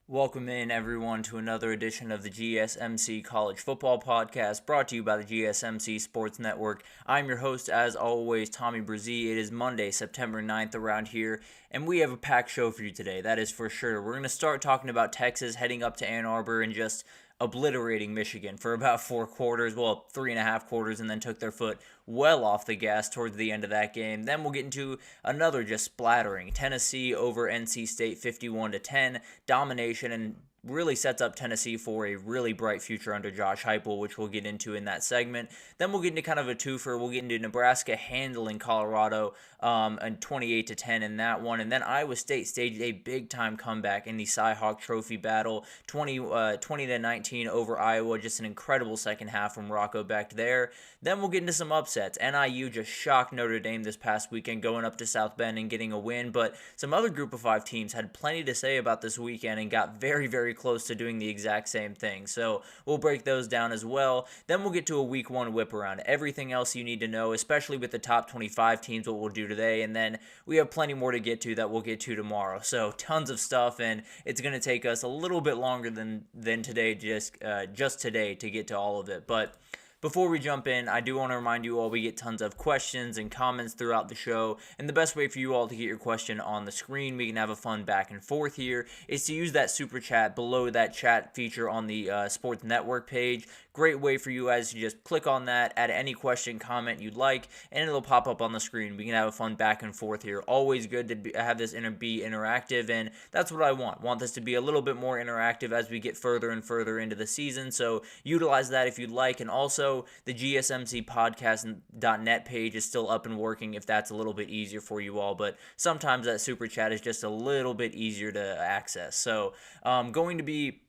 Welcome in, everyone, to another edition of the GSMC College Football Podcast, brought to you by the GSMC Sports Network. I'm your host, as always, Tommy Brzee. It is Monday, September 9th around here, and we have a packed show for you today, that is for sure. We're going to start talking about Texas heading up to Ann Arbor and just obliterating Michigan for about 4 quarters, well, 3.5 quarters, and then took their foot well off the gas towards the end of that game. Then we'll get into another just splattering. Tennessee over NC State 51-10, domination, and really sets up Tennessee for a really bright future under Josh Heupel, which we'll get into in that segment. Then we'll get into kind of a twofer. We'll get into Nebraska handling Colorado and 28-10 in that one. And then Iowa State staged a big-time comeback in the Cy-Hawk Trophy battle, 20-19 over Iowa. Just an incredible second half from Rocco back there. Then we'll get into some upsets. NIU just shocked Notre Dame this past weekend, going up to South Bend and getting a win. But some other Group of 5 teams had plenty to say about this weekend and got very, very close to doing the exact same thing. So we'll break those down as well. Then we'll get to a week 1 whip around. Everything else you need to know, especially with the top 25 teams, what we'll do today. And then we have plenty more to get to that we'll get to tomorrow. So tons of stuff, and it's going to take us a little bit longer than today, just today, to get to all of it. But before we jump in, I do want to remind you all we get tons of questions and comments throughout the show, and the best way for you all to get your question on the screen, we can have a fun back and forth here, is to use that super chat below that chat feature on the Sports Network page. Great way for you guys to just click on that, add any question, comment you'd like, and it'll pop up on the screen. We can have a fun back and forth here. Always good to have this be interactive, and that's what I want. Want this to be a little bit more interactive as we get further and further into the season, so utilize that if you'd like. And also, the GSMC Podcast.net page is still up and working if that's a little bit easier for you all, but sometimes that super chat is just a little bit easier to access. So, going to be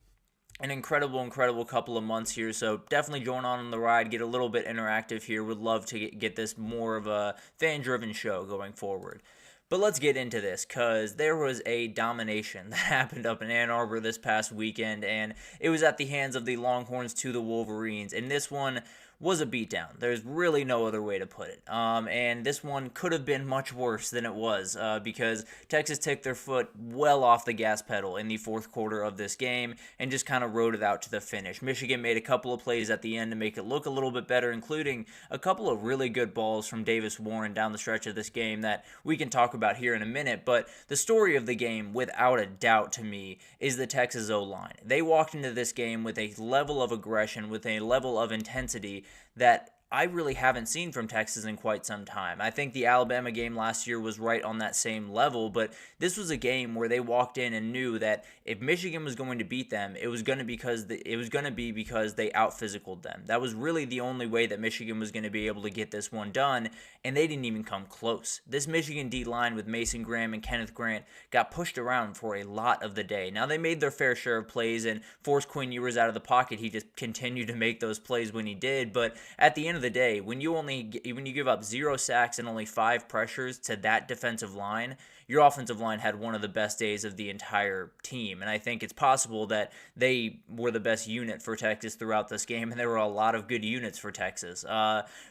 an incredible couple of months here, so definitely join on the ride, get a little bit interactive here. Would love to get this more of a fan-driven show going forward. But let's get into this, because there was a domination that happened up in Ann Arbor this past weekend, and it was at the hands of the Longhorns to the Wolverines, and this one was a beatdown. There's really no other way to put it. And this one could have been much worse than it was, because Texas took their foot well off the gas pedal in the fourth quarter of this game and just kind of rode it out to the finish. Michigan made a couple of plays at the end to make it look a little bit better, including a couple of really good balls from Davis Warren down the stretch of this game that we can talk about here in a minute. But the story of the game, without a doubt to me, is the Texas O-line. They walked into this game with a level of aggression, with a level of intensity that I really haven't seen from Texas in quite some time. I think the Alabama game last year was right on that same level, but this was a game where they walked in and knew that if Michigan was going to beat them, it was going to be because they out-physicaled them. That was really the only way that Michigan was going to be able to get this one done, and they didn't even come close. This Michigan D-line with Mason Graham and Kenneth Grant got pushed around for a lot of the day. Now, they made their fair share of plays and forced Quinn Ewers out of the pocket. He just continued to make those plays when he did, but at the end of the day, when you give up 0 sacks and only 5 pressures to that defensive line, your offensive line had one of the best days of the entire team. And I think it's possible that they were the best unit for Texas throughout this game, and there were a lot of good units for Texas.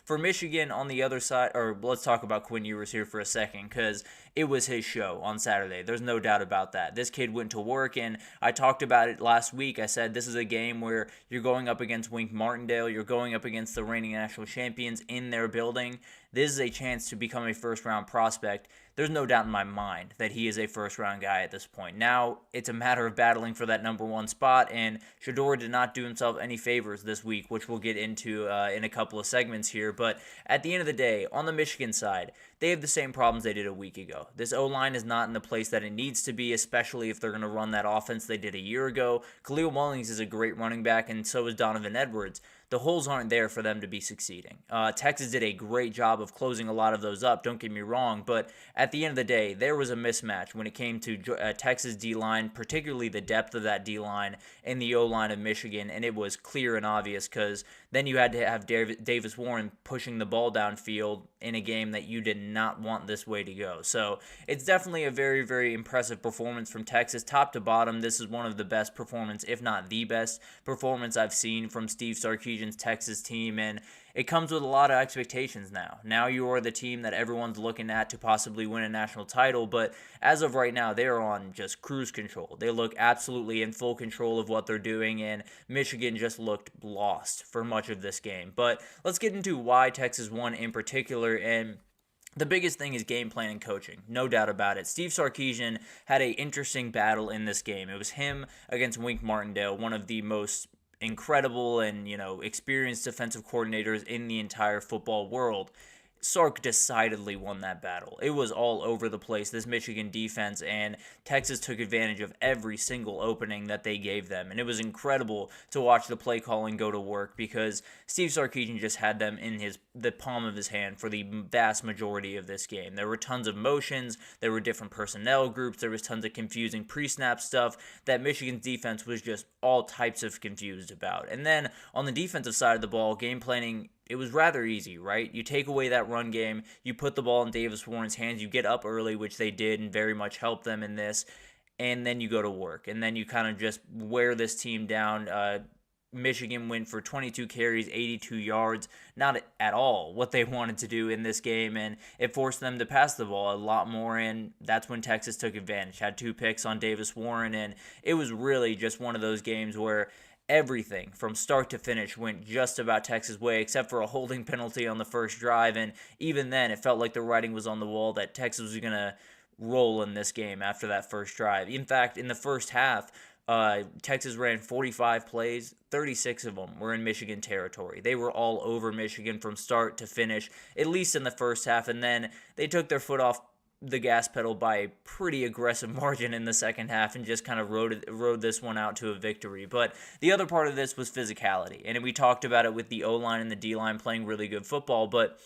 For Michigan on the other side, or let's talk about Quinn Ewers here for a second, because it was his show on Saturday. There's no doubt about that. This kid went to work, and I talked about it last week. I said this is a game where you're going up against Wink Martindale. You're going up against the reigning national champions in their building. This is a chance to become a first-round prospect. There's no doubt in my mind that he is a first-round guy at this point. Now, it's a matter of battling for that number 1 spot, and Shedeur did not do himself any favors this week, which we'll get into in a couple of segments here. But at the end of the day, on the Michigan side, they have the same problems they did a week ago. This O-line is not in the place that it needs to be, especially if they're going to run that offense they did a year ago. Khalil Mullings is a great running back, and so is Donovan Edwards. The holes aren't there for them to be succeeding. Texas did a great job of closing a lot of those up, don't get me wrong, but at the end of the day, there was a mismatch when it came to Texas D-line, particularly the depth of that D-line and the O-line of Michigan, and it was clear and obvious because then you had to have Davis Warren pushing the ball downfield in a game that you did not want this way to go. So it's definitely a very, very impressive performance from Texas. Top to bottom, this is one of the best performances, if not the best performance I've seen from Steve Sarkisian Sarkisian's Texas team, and it comes with a lot of expectations now. Now you are the team that everyone's looking at to possibly win a national title, but as of right now, they're on just cruise control. They look absolutely in full control of what they're doing, and Michigan just looked lost for much of this game. But let's get into why Texas won in particular, and the biggest thing is game plan and coaching, no doubt about it. Steve Sarkisian had an interesting battle in this game. It was him against Wink Martindale, one of the most incredible and, experienced defensive coordinators in the entire football world. Sark decidedly won that battle. It was all over the place, this Michigan defense, and Texas took advantage of every single opening that they gave them. And it was incredible to watch the play calling go to work because Steve Sarkisian just had them in the palm of his hand for the vast majority of this game. There were tons of motions, there were different personnel groups, there was tons of confusing pre-snap stuff that Michigan's defense was just all types of confused about. And then on the defensive side of the ball, game planning, it was rather easy, right? You take away that run game, you put the ball in Davis Warren's hands, you get up early, which they did and very much helped them in this, and then you go to work. And then you kind of just wear this team down. Michigan went for 22 carries, 82 yards, not at all what they wanted to do in this game, and it forced them to pass the ball a lot more, and that's when Texas took advantage. Had 2 picks on Davis Warren, and it was really just one of those games where everything from start to finish went just about Texas' way, except for a holding penalty on the first drive, and even then it felt like the writing was on the wall that Texas was going to roll in this game after that first drive. In fact, in the first half, Texas ran 45 plays, 36 of them were in Michigan territory. They were all over Michigan from start to finish, at least in the first half, and then they took their foot off the gas pedal by a pretty aggressive margin in the second half and just kind of rode this one out to a victory. But the other part of this was physicality, and we talked about it with the O-line and the D-line playing really good football, but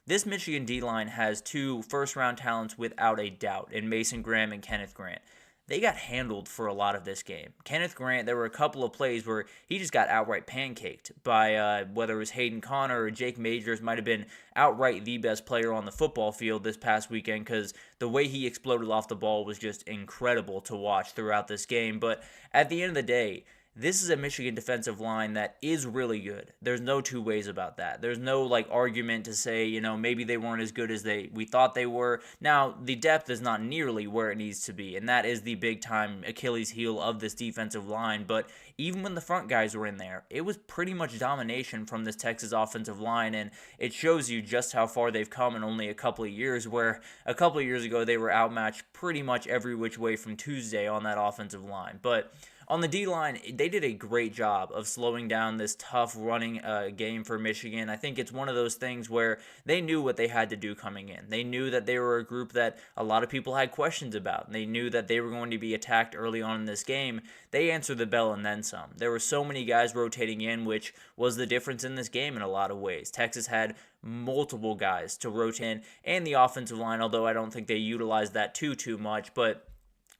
this Michigan D-line has 2 first-round talents without a doubt in Mason Graham and Kenneth Grant. They got handled for a lot of this game. Kenneth Grant, there were a couple of plays where he just got outright pancaked by whether it was Hayden Connor or Jake Majors, might have been outright the best player on the football field this past weekend because the way he exploded off the ball was just incredible to watch throughout this game. But at the end of the day, this is a Michigan defensive line that is really good. There's no two ways about that. There's no argument to say, maybe they weren't as good as we thought they were. Now, the depth is not nearly where it needs to be, and that is the big time Achilles heel of this defensive line. But even when the front guys were in there, it was pretty much domination from this Texas offensive line, and it shows you just how far they've come in only a couple of years, where a couple of years ago they were outmatched pretty much every which way from Tuesday on that offensive line. But on the D-line, they did a great job of slowing down this tough running game for Michigan. I think it's one of those things where they knew what they had to do coming in. They knew that they were a group that a lot of people had questions about. They knew that they were going to be attacked early on in this game. They answered the bell and then some. There were so many guys rotating in, which was the difference in this game in a lot of ways. Texas had multiple guys to rotate in, and the offensive line, although I don't think they utilized that too much, but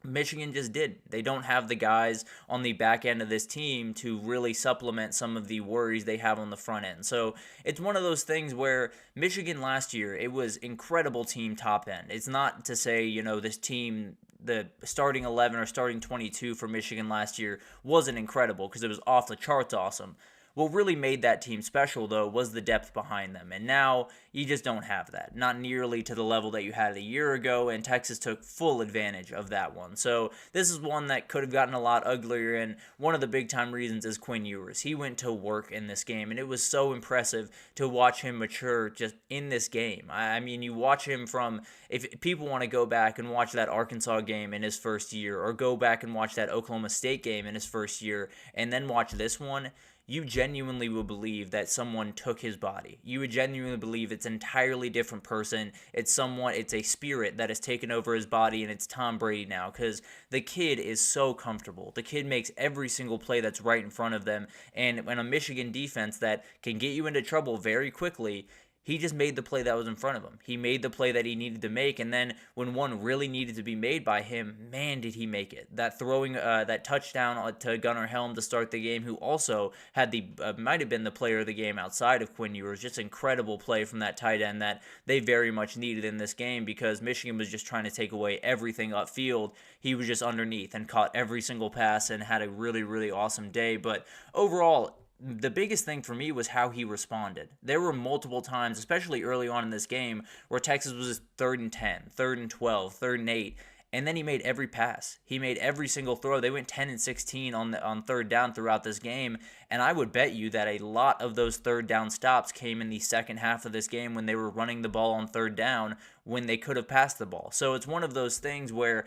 Michigan just did. They don't have the guys on the back end of this team to really supplement some of the worries they have on the front end. So it's one of those things where Michigan last year, it was incredible team top end. It's not to say, this team, the starting 11 or starting 22 for Michigan last year wasn't incredible because it was off the charts awesome. What really made that team special, though, was the depth behind them. And now you just don't have that. Not nearly to the level that you had a year ago, and Texas took full advantage of that one. So this is one that could have gotten a lot uglier, and one of the big-time reasons is Quinn Ewers. He went to work in this game, and it was so impressive to watch him mature just in this game. I mean, you watch him from, if people want to go back and watch that Arkansas game in his first year, or go back and watch that Oklahoma State game in his first year, and then watch this one, you genuinely will believe that someone took his body. You would genuinely believe it's an entirely different person. It's a spirit that has taken over his body, and it's Tom Brady now, because the kid is so comfortable. The kid makes every single play that's right in front of them, and when a Michigan defense that can get you into trouble very quickly, he just made the play that was in front of him. He made the play that he needed to make, and then when one really needed to be made by him, man, did he make it. That that touchdown to Gunnar Helm to start the game, who also had might have been the player of the game outside of Quinn Ewers. Just incredible play from that tight end that they very much needed in this game because Michigan was just trying to take away everything upfield. He was just underneath and caught every single pass and had a really, really awesome day. But overall, the biggest thing for me was how he responded. There were multiple times, especially early on in this game, where Texas was just 3rd and 10, 3rd and 12, 3rd and 8, and then he made every pass. He made every single throw. They went 10 and 16 on third down throughout this game, and I would bet you that a lot of those third down stops came in the second half of this game when they were running the ball on third down when they could have passed the ball. So it's one of those things where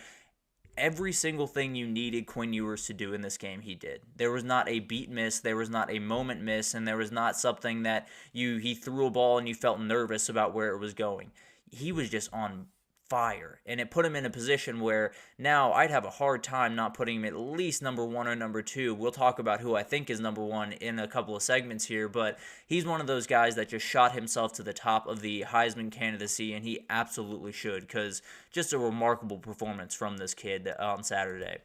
every single thing you needed Quinn Ewers to do in this game, he did. There was not a beat miss, there was not a moment miss, and there was not something that he threw a ball and you felt nervous about where it was going. He was just on fire, and it put him in a position where now I'd have a hard time not putting him at least number 1 or number 2. We'll talk about who I think is number 1 in a couple of segments here, but he's one of those guys that just shot himself to the top of the Heisman candidacy, and he absolutely should, because just a remarkable performance from this kid on Saturday.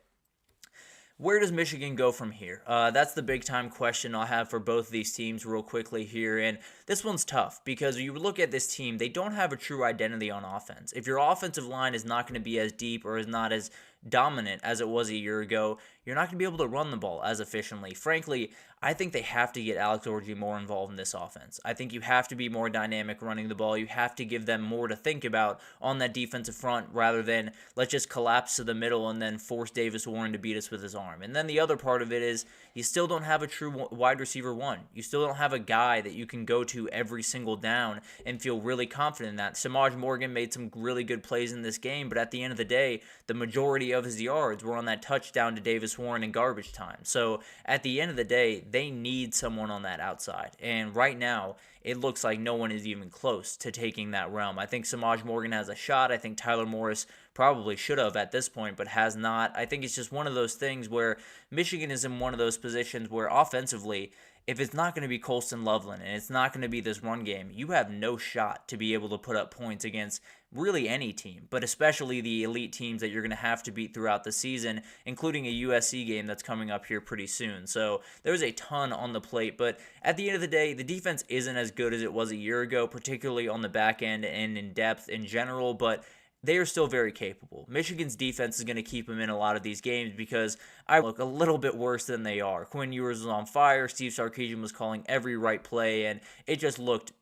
Where does Michigan go from here? That's the big-time question I'll have for both of these teams real quickly here, and this one's tough because you look at this team, they don't have a true identity on offense. If your offensive line is not going to be as deep or is not as dominant as it was a year ago, you're not going to be able to run the ball as efficiently. Frankly, I think they have to get Alex Orji more involved in this offense. I think you have to be more dynamic running the ball. You have to give them more to think about on that defensive front rather than let's just collapse to the middle and then force Davis Warren to beat us with his arm. And then the other part of it is you still don't have a true wide receiver one. You still don't have a guy that you can go to every single down and feel really confident in that. Samaj Morgan made some really good plays in this game, but at the end of the day, the majority of his yards were on that touchdown to Davis Warren in garbage time. So at the end of the day, they need someone on that outside. And right now, it looks like no one is even close to taking that realm. I think Samaj Morgan has a shot. I think Tyler Morris probably should have at this point, but has not. I think it's just one of those things where Michigan is in one of those positions where offensively, if it's not going to be Colston Loveland and it's not going to be this run game, you have no shot to be able to put up points against really any team, but especially the elite teams that you're going to have to beat throughout the season, including a USC game that's coming up here pretty soon. So there's a ton on the plate, but at the end of the day, the defense isn't as good as it was a year ago, particularly on the back end and in depth in general, but they are still very capable. Michigan's defense is going to keep them in a lot of these games because I look a little bit worse than they are. Quinn Ewers was on fire. Steve Sarkisian was calling every right play, and it just looked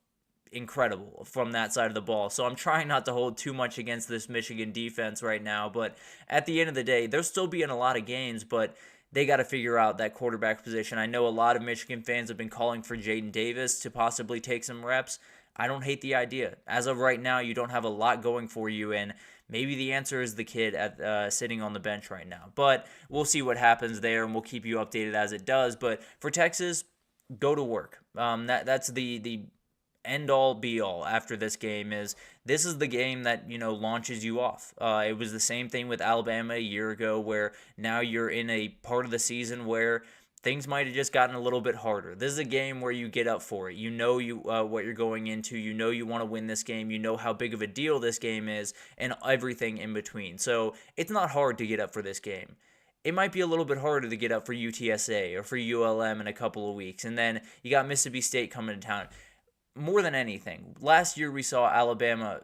incredible from that side of the ball. So I'm trying not to hold too much against this Michigan defense right now, but at the end of the day, they'll still be in a lot of games, but they got to figure out that quarterback position. I know a lot of Michigan fans have been calling for Jaden Davis to possibly take some reps. I don't hate the idea. As of right now, you don't have a lot going for you, and maybe the answer is the kid at sitting on the bench right now. But we'll see what happens there, and we'll keep you updated as it does. But for Texas, go to work. That's the end-all, be-all after this game. This is the game that, launches you off. It was the same thing with Alabama a year ago, where now you're in a part of the season where things might have just gotten a little bit harder. This is a game where you get up for it. You know what you're going into. You know you want to win this game. You know how big of a deal this game is and everything in between. So it's not hard to get up for this game. It might be a little bit harder to get up for UTSA or for ULM in a couple of weeks. And then you got Mississippi State coming to town. More than anything, last year we saw Alabama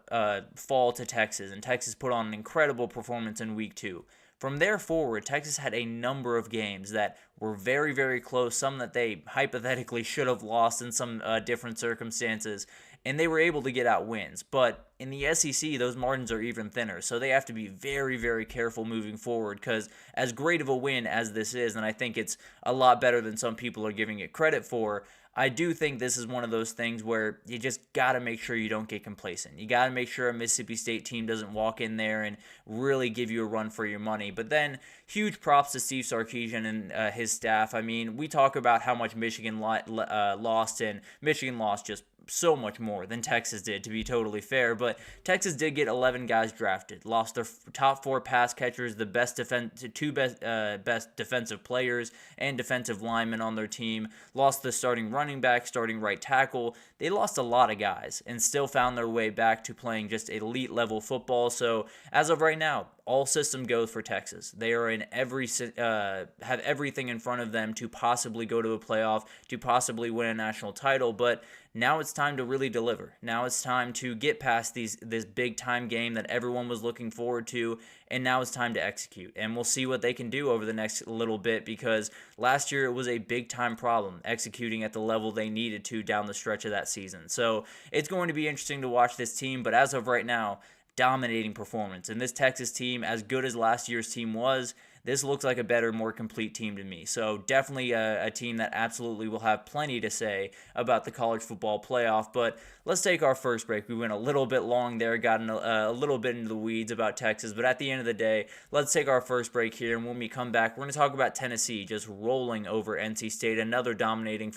fall to Texas, and Texas put on an incredible performance in week 2. From there forward, Texas had a number of games that were very, very close, some that they hypothetically should have lost in some different circumstances, and they were able to get out wins. But in the SEC, those margins are even thinner, so they have to be very, very careful moving forward, because as great of a win as this is, and I think it's a lot better than some people are giving it credit for, I do think this is one of those things where you just got to make sure you don't get complacent. You got to make sure a Mississippi State team doesn't walk in there and really give you a run for your money. But then, huge props to Steve Sarkisian and his staff. I mean, we talk about how much Michigan lost, and Michigan lost just so much more than Texas did, to be totally fair. But Texas did get 11 guys drafted, lost their top 4 pass catchers, the best best defensive players and defensive linemen on their team, lost the starting running back, starting right tackle. They lost a lot of guys and still found their way back to playing just elite level football. So as of right now, all system goes for Texas. They are in have everything in front of them to possibly go to a playoff, to possibly win a national title, but now it's time to really deliver. Now it's time to get past this big time game that everyone was looking forward to, and now it's time to execute. And we'll see what they can do over the next little bit, because last year it was a big time problem executing at the level they needed to down the stretch of that season. So it's going to be interesting to watch this team, but as of right now, dominating performance. And this Texas team, as good as last year's team was, this looks like a better, more complete team to me. So definitely a team that absolutely will have plenty to say about the college football playoff. But let's take our first break. We went a little bit long there, got a little bit into the weeds about Texas. But at the end of the day, let's take our first break here. And when we come back, we're going to talk about Tennessee just rolling over NC State, another dominating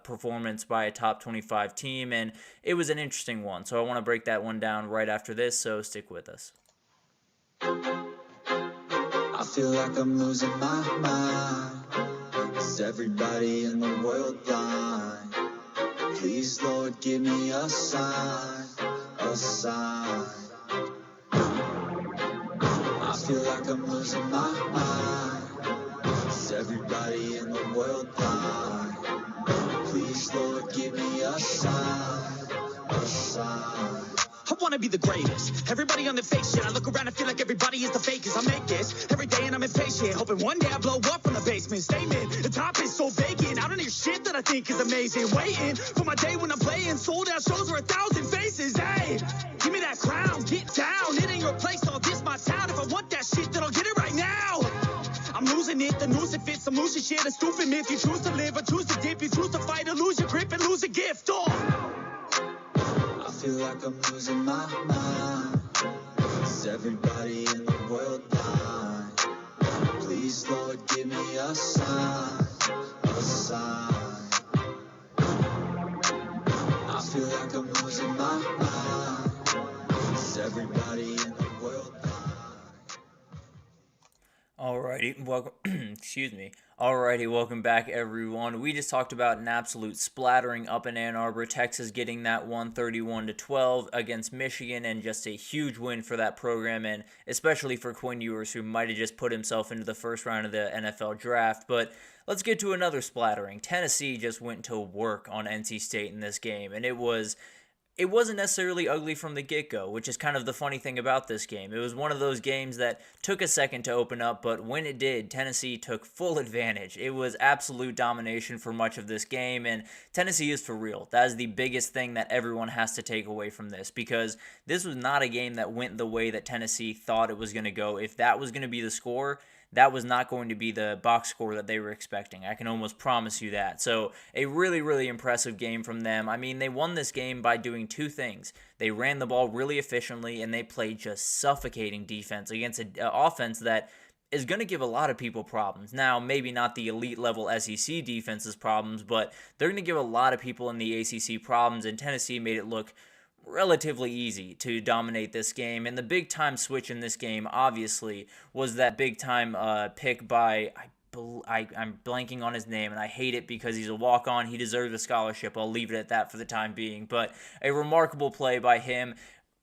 performance by a top 25 team. And it was an interesting one. So I want to break that one down right after this. So stick with us. I feel like I'm losing my mind. Is everybody in the world blind? Please, Lord, give me a sign, a sign. I feel like I'm losing my mind. Is everybody in the world blind? Please, Lord, give me a sign, a sign. I wanna be the greatest. Everybody on the fake shit. I look around and feel like everybody is the fakest. I make this every day and I'm impatient. Hoping one day I blow up from the basement. Statement, the top is so vacant. I don't hear shit that I think is amazing. Waiting for my day when I'm playing. Sold out shows for 1,000 faces. Hey, give me that crown. Get down. It ain't your place. All this my town. If I want that shit, then I'll get it right now. I'm losing it. The noose it fits. I'm losing shit. A stupid myth. You choose to live or choose to dip. You choose to fight or lose your grip and lose a gift. Oh. I feel like I'm losing my mind. Is everybody in the world blind? Please, Lord, give me a sign, a sign. I feel like I'm losing my mind. Is everybody in the world blind? Alrighty, welcome. Excuse me. Alrighty, welcome back, everyone. We just talked about an absolute splattering up in Ann Arbor, Texas getting that 131-12 against Michigan, and just a huge win for that program, and especially for Quinn Ewers, who might have just put himself into the first round of the NFL draft. But let's get to another splattering. Tennessee just went to work on NC State in this game, and it wasn't necessarily ugly from the get-go, which is kind of the funny thing about this game. It was one of those games that took a second to open up, but when it did, Tennessee took full advantage. It was absolute domination for much of this game, and Tennessee is for real. That is the biggest thing that everyone has to take away from this, because this was not a game that went the way that Tennessee thought it was going to go. If that was going to be the score, that was not going to be the box score that they were expecting. I can almost promise you that. So a really, really impressive game from them. I mean, they won this game by doing two things. They ran the ball really efficiently, and they played just suffocating defense against an offense that is going to give a lot of people problems. Now, maybe not the elite level SEC defenses problems, but they're going to give a lot of people in the ACC problems, and Tennessee made it look relatively easy to dominate this game. And the big time switch in this game, obviously, was that big time pick by, I'm blanking on his name, and I hate it because he's a walk-on. He deserves a scholarship. I'll leave it at that for the time being. But a remarkable play by him.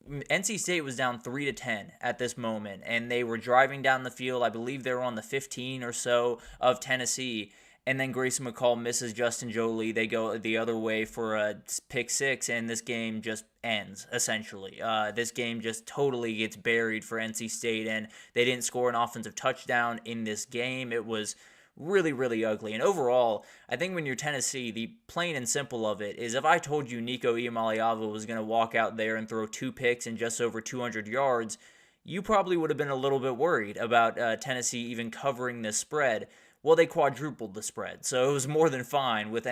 NC State was down 3-10 at this moment, and they were driving down the field. I believe they were on the 15 or so of Tennessee. And then Grayson McCall misses Justin Jolie. They go the other way for a pick six, and this game just ends, essentially. This game just totally gets buried for NC State, and they didn't score an offensive touchdown in this game. It was really, really ugly. And overall, I think when you're Tennessee, the plain and simple of it is if I told you Nico Iamaleava was going to walk out there and throw 2 picks and just over 200 yards, you probably would have been a little bit worried about Tennessee even covering this spread. Well, they quadrupled the spread, so it was more than fine with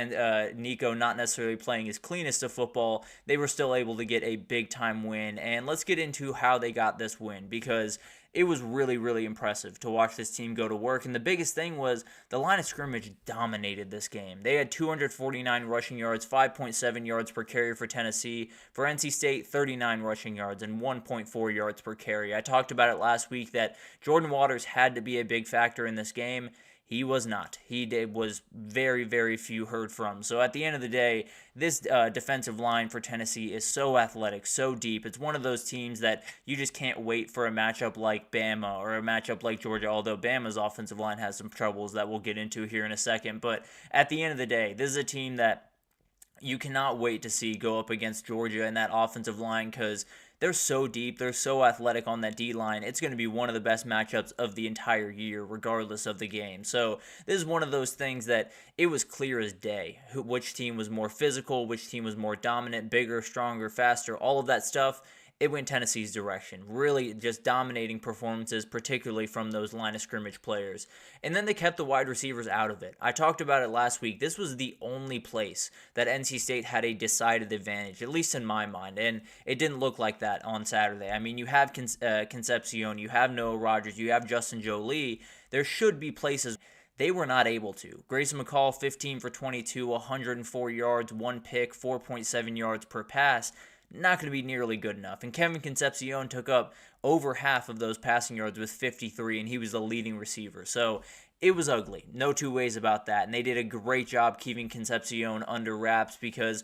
Nico not necessarily playing his cleanest of football. They were still able to get a big-time win, and let's get into how they got this win, because it was really, really impressive to watch this team go to work, and the biggest thing was the line of scrimmage dominated this game. They had 249 rushing yards, 5.7 yards per carry for Tennessee. For NC State, 39 rushing yards and 1.4 yards per carry. I talked about it last week that Jordan Waters had to be a big factor in this game. He was not. Was very, very few heard from. So at the end of the day, this defensive line for Tennessee is so athletic, so deep. It's one of those teams that you just can't wait for a matchup like Bama or a matchup like Georgia, although Bama's offensive line has some troubles that we'll get into here in a second. But at the end of the day, this is a team that you cannot wait to see go up against Georgia in that offensive line because they're so deep, they're so athletic on that D-line. It's going to be one of the best matchups of the entire year, regardless of the game. So this is one of those things that it was clear as day which team was more physical, which team was more dominant, bigger, stronger, faster, all of that stuff. It went Tennessee's direction. Really just dominating performances, particularly from those line of scrimmage players. And then they kept the wide receivers out of it. I talked about it last week. This was the only place that NC State had a decided advantage, at least in my mind. And it didn't look like that on Saturday. I mean, you have Concepcion, you have Noah Rogers, you have Justin Jolie. There should be places they were not able to. Grayson McCall, 15 for 22, 104 yards, 1 pick, 4.7 yards per pass. Not going to be nearly good enough. And Kevin Concepcion took up over half of those passing yards with 53, and he was the leading receiver. So it was ugly. No two ways about that. And they did a great job keeping Concepcion under wraps because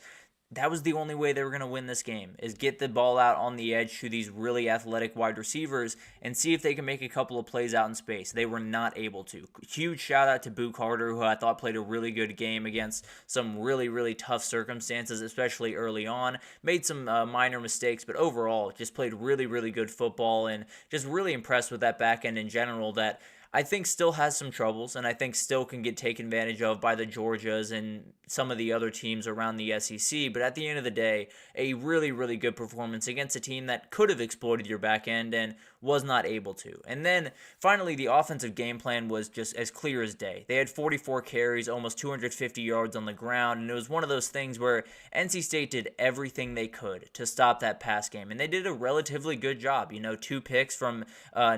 that was the only way they were going to win this game, is get the ball out on the edge to these really athletic wide receivers and see if they can make a couple of plays out in space. They were not able to. Huge shout out to Boo Carter, who I thought played a really good game against some really, really tough circumstances, especially early on. Made some minor mistakes, but overall just played really, really good football and just really impressed with that back end in general that I think still has some troubles and I think still can get taken advantage of by the Georgias and some of the other teams around the SEC. But at the end of the day, a really, really good performance against a team that could have exploited your back end and was not able to. And then finally, the offensive game plan was just as clear as day. They had 44 carries, almost 250 yards on the ground, and it was one of those things where NC State did everything they could to stop that pass game, and they did a relatively good job. 2 picks from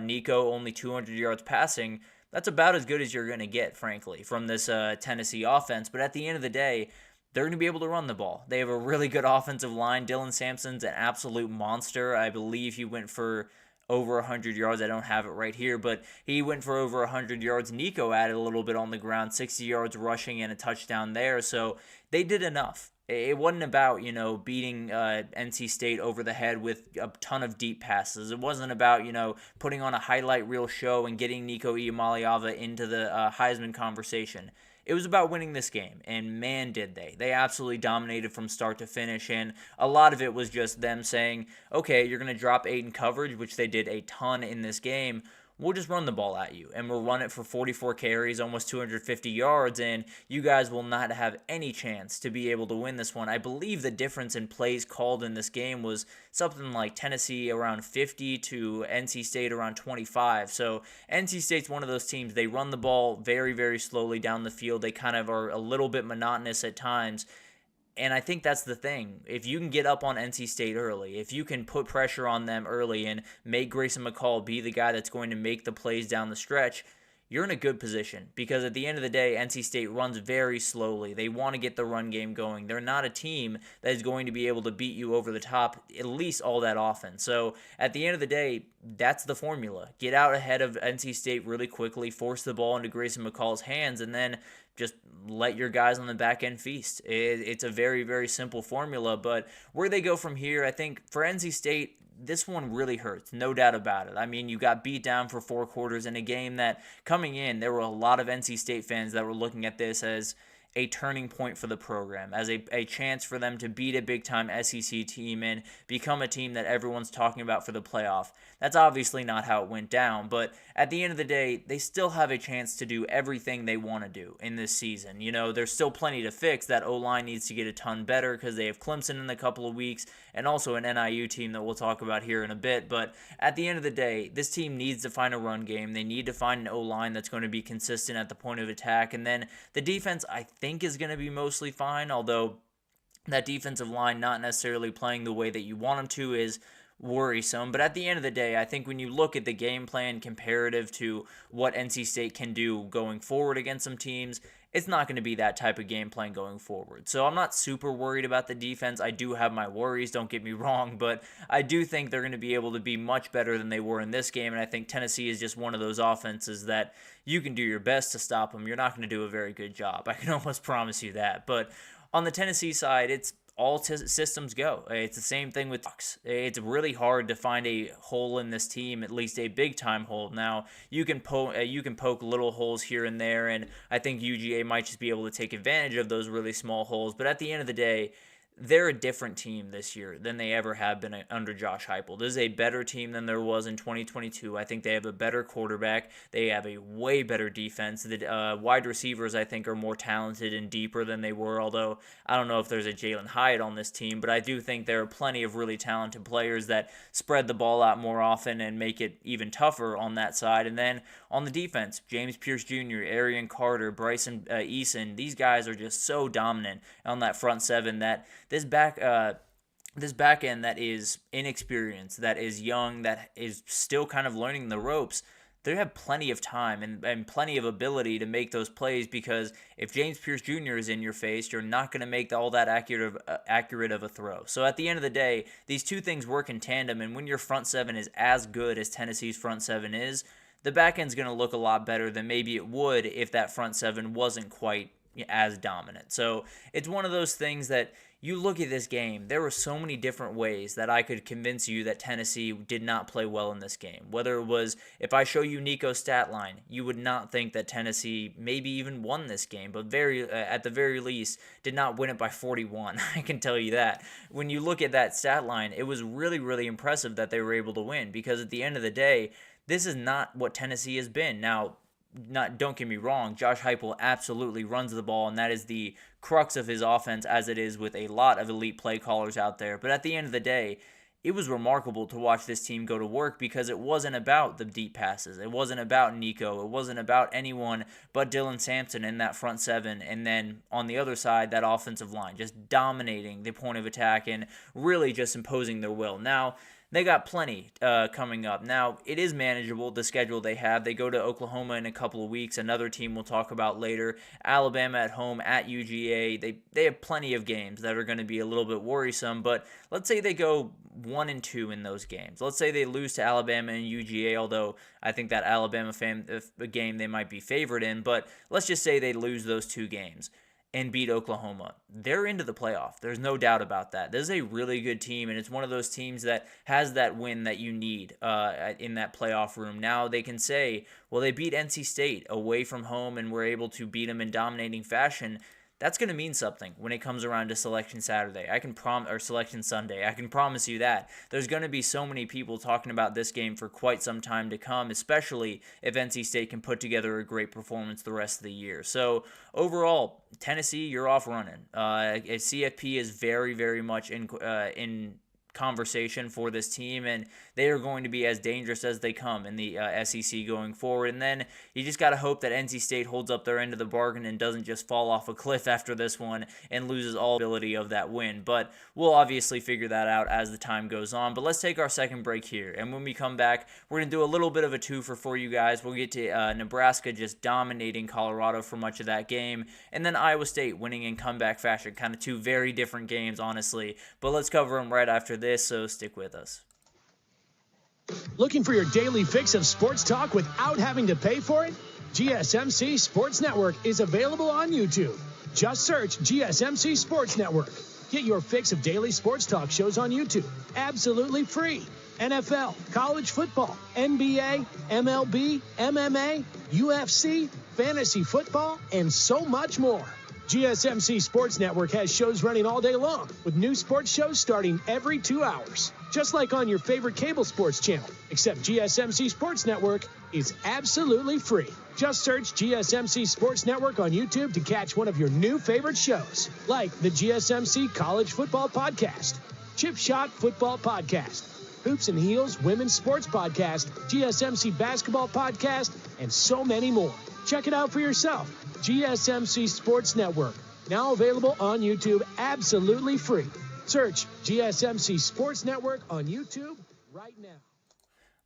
Nico, only 200 yards passing. That's about as good as you're going to get, frankly, from this Tennessee offense. But at the end of the day, they're going to be able to run the ball. They have a really good offensive line. Dylan Sampson's an absolute monster. I believe he went for over 100 yards. I don't have it right here, but he went for over 100 yards. Nico added a little bit on the ground, 60 yards rushing and a touchdown there. So they did enough. It wasn't about, beating NC State over the head with a ton of deep passes. It wasn't about, putting on a highlight reel show and getting Nico Iamaleava into the Heisman conversation. It was about winning this game, and man, did they. They absolutely dominated from start to finish, and a lot of it was just them saying, okay, you're going to drop 8 in coverage, which they did a ton in this game. We'll just run the ball at you, and we'll run it for 44 carries, almost 250 yards, and you guys will not have any chance to be able to win this one. I believe the difference in plays called in this game was something like Tennessee around 50 to NC State around 25. So NC State's one of those teams, they run the ball very, very slowly down the field. They kind of are a little bit monotonous at times. And I think that's the thing. If you can get up on NC State early, if you can put pressure on them early and make Grayson McCall be the guy that's going to make the plays down the stretch, you're in a good position because at the end of the day, NC State runs very slowly. They want to get the run game going. They're not a team that is going to be able to beat you over the top at least all that often. So at the end of the day, that's the formula. Get out ahead of NC State really quickly, force the ball into Grayson McCall's hands, and then just let your guys on the back end feast. It's a very, very simple formula, but where they go from here, I think for NC State, this one really hurts, no doubt about it. I mean, you got beat down for 4 quarters in a game that coming in, there were a lot of NC State fans that were looking at this as a turning point for the program, as a chance for them to beat a big-time SEC team and become a team that everyone's talking about for the playoff. That's obviously not how it went down, but at the end of the day, they still have a chance to do everything they want to do in this season. There's still plenty to fix. That O-line needs to get a ton better because they have Clemson in a couple of weeks and also an NIU team that we'll talk about here in a bit. But at the end of the day, this team needs to find a run game. They need to find an O-line that's going to be consistent at the point of attack. And then the defense, I think, is going to be mostly fine, although that defensive line not necessarily playing the way that you want them to is worrisome. But at the end of the day, I think when you look at the game plan comparative to what NC State can do going forward against some teams, it's not going to be that type of game plan going forward. So I'm not super worried about the defense. I do have my worries, don't get me wrong, but I do think they're going to be able to be much better than they were in this game, and I think Tennessee is just one of those offenses that you can do your best to stop them. You're not going to do a very good job. I can almost promise you that. But on the Tennessee side, it's all systems go. It's the same thing with Bucks. It's really hard to find a hole in this team, at least a big-time hole. Now, you can poke little holes here and there, and I think UGA might just be able to take advantage of those really small holes. But at the end of the day, they're a different team this year than they ever have been under Josh Heupel. This is a better team than there was in 2022. I think they have a better quarterback. They have a way better defense. The wide receivers, I think, are more talented and deeper than they were, although I don't know if there's a Jalen Hyatt on this team, but I do think there are plenty of really talented players that spread the ball out more often and make it even tougher on that side. And then on the defense, James Pierce Jr., Arian Carter, Bryson Eason, these guys are just so dominant on that front seven that this back end that is inexperienced, that is young, that is still kind of learning the ropes, they have plenty of time and plenty of ability to make those plays, because if James Pierce Jr. is in your face, you're not going to make all that accurate of a throw. So at the end of the day, these two things work in tandem, and when your front seven is as good as Tennessee's front seven is, the back end's going to look a lot better than maybe it would if that front seven wasn't quite as dominant. So it's one of those things that you look at this game, there were so many different ways that I could convince you that Tennessee did not play well in this game. Whether it was, if I show you Nico's stat line, you would not think that Tennessee maybe even won this game, but at the very least did not win it by 41. I can tell you that. When you look at that stat line, it was really, really impressive that they were able to win, because at the end of the day, this is not what Tennessee has been. Now, don't get me wrong, Josh Heupel absolutely runs the ball, and that is the crux of his offense, as it is with a lot of elite play callers out there. But at the end of the day, it was remarkable to watch this team go to work, because it wasn't about the deep passes. It wasn't about Nico. It wasn't about anyone but Dylan Sampson in that front seven. And then on the other side, that offensive line just dominating the point of attack and really just imposing their will. Now, they got plenty coming up. Now, it is manageable, the schedule they have. They go to Oklahoma in a couple of weeks, another team we'll talk about later. Alabama at home, at UGA. They have plenty of games that are going to be a little bit worrisome, but let's say they go 1-2 in those games. Let's say they lose to Alabama and UGA, although I think that Alabama game they might be favored in, but let's just say they lose those two games and beat Oklahoma. They're into the playoff. There's no doubt about that. This is a really good team, and it's one of those teams that has that win that you need in that playoff room. Now they can say, well, they beat NC State away from home and were able to beat them in dominating fashion. That's going to mean something when it comes around to Selection Saturday. Or Selection Sunday. I can promise you that. There's going to be so many people talking about this game for quite some time to come, especially if NC State can put together a great performance the rest of the year. So overall, Tennessee, you're off running. CFP is very, very much in conversation for this team, and they are going to be as dangerous as they come in the SEC going forward. And then you just got to hope that NC State holds up their end of the bargain and doesn't just fall off a cliff after this one and loses all ability of that win. But we'll obviously figure that out as the time goes on. But let's take our second break here, and when we come back, we're going to do a little bit of a twofer for you guys. We'll get to Nebraska just dominating Colorado for much of that game, and then Iowa State winning in comeback fashion. Kind of two very different games, honestly, but let's cover them right after this, so stick with us. Looking for your daily fix of sports talk without having to pay for it? GSMC Sports Network is available on YouTube. Just search GSMC Sports Network. Get your fix of daily sports talk shows on YouTube, absolutely free. NFL, college football, NBA, MLB, MMA, UFC, fantasy football, and so much more. GSMC Sports Network has shows running all day long, with new sports shows starting every 2 hours. Just like on your favorite cable sports channel, except GSMC Sports Network is absolutely free. Just search GSMC Sports Network on YouTube to catch one of your new favorite shows, like the GSMC College Football Podcast, Chip Shot Football Podcast, Hoops and Heels Women's Sports Podcast, GSMC Basketball Podcast, and so many more. Check it out for yourself. GSMC Sports Network, now available on YouTube absolutely free. Search GSMC Sports Network on YouTube right now.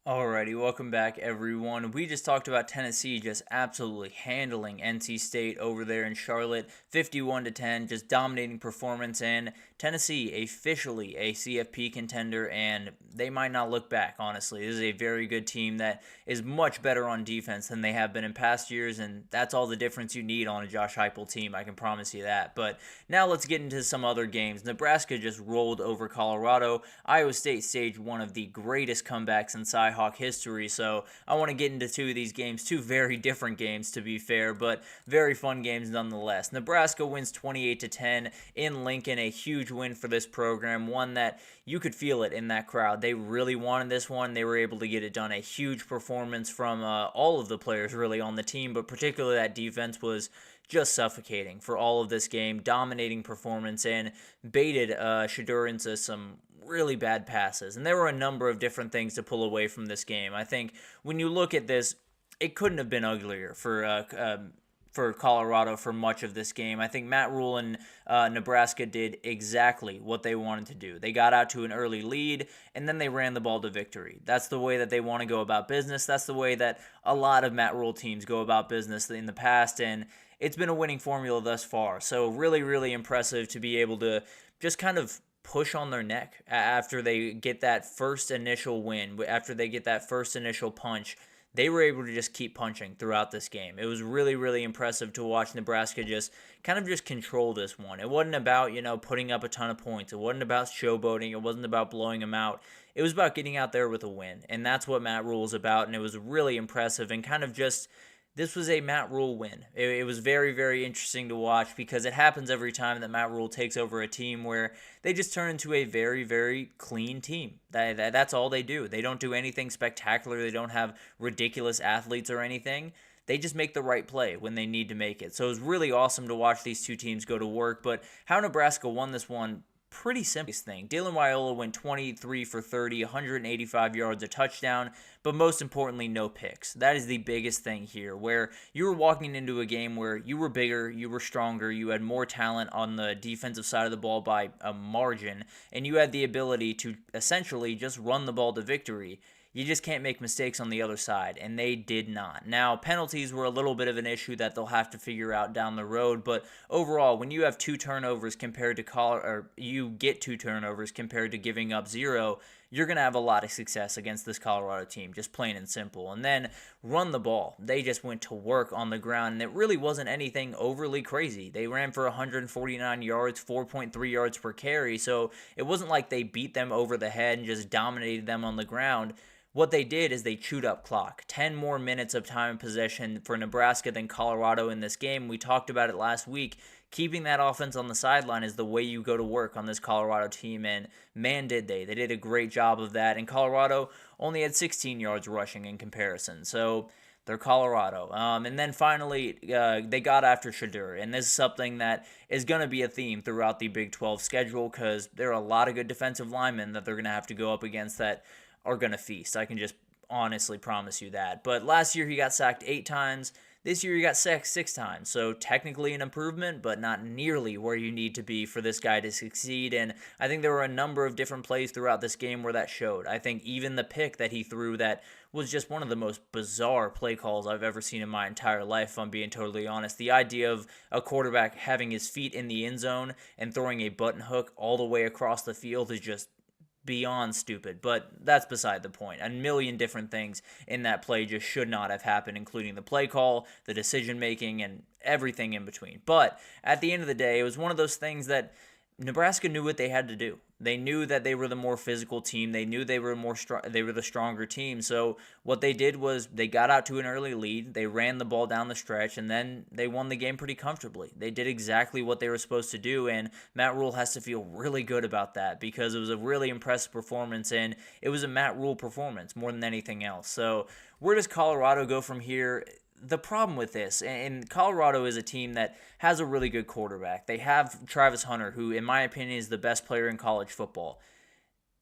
Alrighty, welcome back everyone. We just talked about Tennessee just absolutely handling NC State over there in Charlotte, 51-10, just dominating performance, and Tennessee officially a CFP contender, and they might not look back, honestly. This is a very good team that is much better on defense than they have been in past years, and that's all the difference you need on a Josh Heupel team, I can promise you that. But now let's get into some other games. Nebraska just rolled over Colorado. Iowa State staged one of the greatest comebacks in Cyhawk history, so I want to get into two of these games, two very different games to be fair, but very fun games nonetheless. Nebraska wins 28-10 in Lincoln, a huge win for this program, one that you could feel it in that crowd. They really wanted this one. They were able to get it done. A huge performance from all of the players really on the team, but particularly that defense was just suffocating for all of this game. Dominating performance and baited Shadur into some really bad passes. And there were a number of different things to pull away from this game. I think when you look at this, it couldn't have been uglier for Colorado for much of this game. I think Matt Rule and Nebraska did exactly what they wanted to do. They got out to an early lead, and then they ran the ball to victory. That's the way that they want to go about business. That's the way that a lot of Matt Rule teams go about business in the past, and it's been a winning formula thus far. So really, really impressive to be able to just kind of push on their neck after they get that first initial win, after they get that first initial punch. They were able to just keep punching throughout this game. It was really, really impressive to watch Nebraska just control this one. It wasn't about, putting up a ton of points. It wasn't about showboating. It wasn't about blowing them out. It was about getting out there with a win. And that's what Matt Rule is about. And it was really impressive and this was a Matt Rule win. It was very, very interesting to watch because it happens every time that Matt Rule takes over a team where they just turn into a very, very clean team. That's all they do. They don't do anything spectacular. They don't have ridiculous athletes or anything. They just make the right play when they need to make it. So it was really awesome to watch these two teams go to work. But how Nebraska won this one, pretty simple thing. Dylan Raiola went 23 for 30, 185 yards, a touchdown, but most importantly, no picks. That is the biggest thing here, where you were walking into a game where you were bigger, you were stronger, you had more talent on the defensive side of the ball by a margin, and you had the ability to essentially just run the ball to victory. You just can't make mistakes on the other side, and they did not. Now, penalties were a little bit of an issue that they'll have to figure out down the road, but overall, when you have two turnovers compared to you get two turnovers compared to giving up 0, you're going to have a lot of success against this Colorado team, just plain and simple. And then run the ball. They just went to work on the ground, and it really wasn't anything overly crazy. They ran for 149 yards, 4.3 yards per carry, so it wasn't like they beat them over the head and just dominated them on the ground. What they did is they chewed up clock. 10 more minutes of time in possession for Nebraska than Colorado in this game. We talked about it last week. Keeping that offense on the sideline is the way you go to work on this Colorado team, and man, did they. They did a great job of that, and Colorado only had 16 yards rushing in comparison. So they're Colorado. And then finally, they got after Shadur, and this is something that is going to be a theme throughout the Big 12 schedule because there are a lot of good defensive linemen that they're going to have to go up against that are going to feast. I can just honestly promise you that. But last year he got sacked 8 times. This year he got sacked 6 times. So technically an improvement, but not nearly where you need to be for this guy to succeed. And I think there were a number of different plays throughout this game where that showed. I think even the pick that he threw that was just one of the most bizarre play calls I've ever seen in my entire life, if I'm being totally honest. The idea of a quarterback having his feet in the end zone and throwing a button hook all the way across the field is just beyond stupid, but that's beside the point. A million different things in that play just should not have happened, including the play call, the decision making, and everything in between. But at the end of the day, it was one of those things that Nebraska knew what they had to do. They knew that they were the more physical team. They knew they were the stronger team. So what they did was they got out to an early lead. They ran the ball down the stretch, and then they won the game pretty comfortably. They did exactly what they were supposed to do, and Matt Rule has to feel really good about that because it was a really impressive performance, and it was a Matt Rule performance more than anything else. So where does Colorado go from here? The problem with this, and Colorado is a team that has a really good quarterback. They have Travis Hunter, who, in my opinion, is the best player in college football.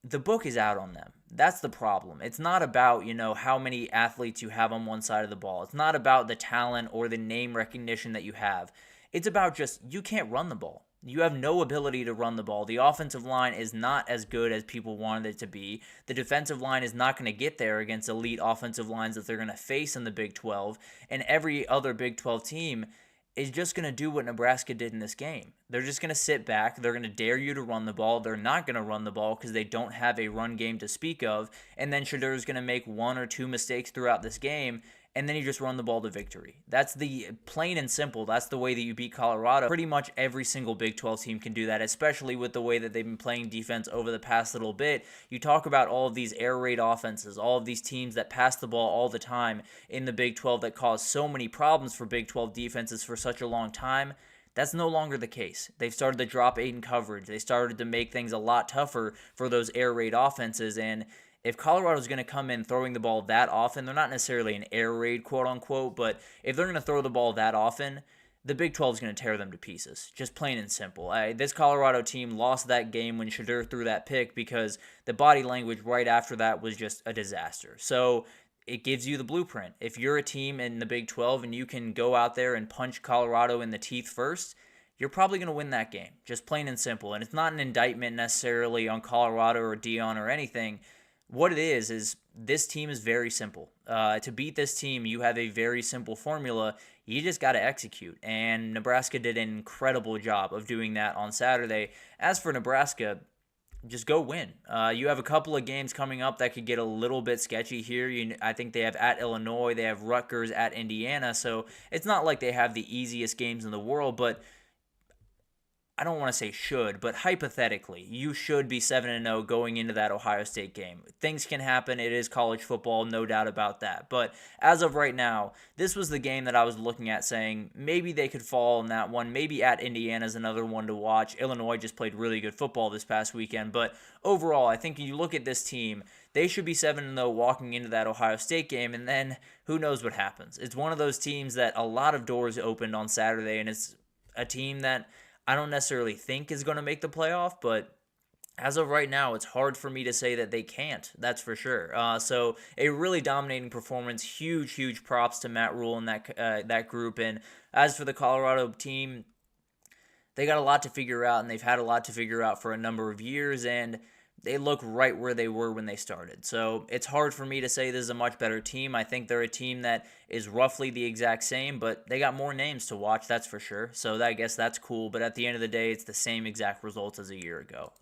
The book is out on them. That's the problem. It's not about, how many athletes you have on one side of the ball. It's not about the talent or the name recognition that you have. It's about just, you can't run the ball. You have no ability to run the ball. The offensive line is not as good as people wanted it to be. The defensive line is not going to get there against elite offensive lines that they're going to face in the Big 12. And every other Big 12 team is just going to do what Nebraska did in this game. They're just going to sit back. They're going to dare you to run the ball. They're not going to run the ball because they don't have a run game to speak of. And then Shedeur going to make one or two mistakes throughout this game, and then you just run the ball to victory. That's the plain and simple. That's the way that you beat Colorado. Pretty much every single Big 12 team can do that, especially with the way that they've been playing defense over the past little bit. You talk about all of these air raid offenses, all of these teams that pass the ball all the time in the Big 12 that cause so many problems for Big 12 defenses for such a long time. That's no longer the case. They've started to drop 8 in coverage. They started to make things a lot tougher for those air raid offenses, and if Colorado's going to come in throwing the ball that often, they're not necessarily an air raid, quote-unquote, but if they're going to throw the ball that often, the Big 12 is going to tear them to pieces, just plain and simple. This Colorado team lost that game when Shedeur threw that pick because the body language right after that was just a disaster. So it gives you the blueprint. If you're a team in the Big 12 and you can go out there and punch Colorado in the teeth first, you're probably going to win that game, just plain and simple. And it's not an indictment necessarily on Colorado or Dion or anything. What it is this team is very simple. To beat this team, you have a very simple formula. You just got to execute. And Nebraska did an incredible job of doing that on Saturday. As for Nebraska, just go win. You have a couple of games coming up that could get a little bit sketchy here. I think they have at Illinois, they have Rutgers at Indiana. So it's not like they have the easiest games in the world, but I don't want to say should, but hypothetically, you should be 7-0 going into that Ohio State game. Things can happen. It is college football, no doubt about that. But as of right now, this was the game that I was looking at saying maybe they could fall in that one. Maybe at Indiana is another one to watch. Illinois just played really good football this past weekend. But overall, I think you look at this team, they should be 7-0 walking into that Ohio State game, and then who knows what happens. It's one of those teams that a lot of doors opened on Saturday, and it's a team that I don't necessarily think is going to make the playoff, but as of right now, it's hard for me to say that they can't. That's for sure. So a really dominating performance. Huge props to Matt Rule and that group. And as for the Colorado team, they got a lot to figure out, and they've had a lot to figure out for a number of years, and they look right where they were when they started. So it's hard for me to say this is a much better team. I think they're a team that is roughly the exact same, but they got more names to watch, that's for sure. So I guess that's cool. But at the end of the day, it's the same exact results as a year ago.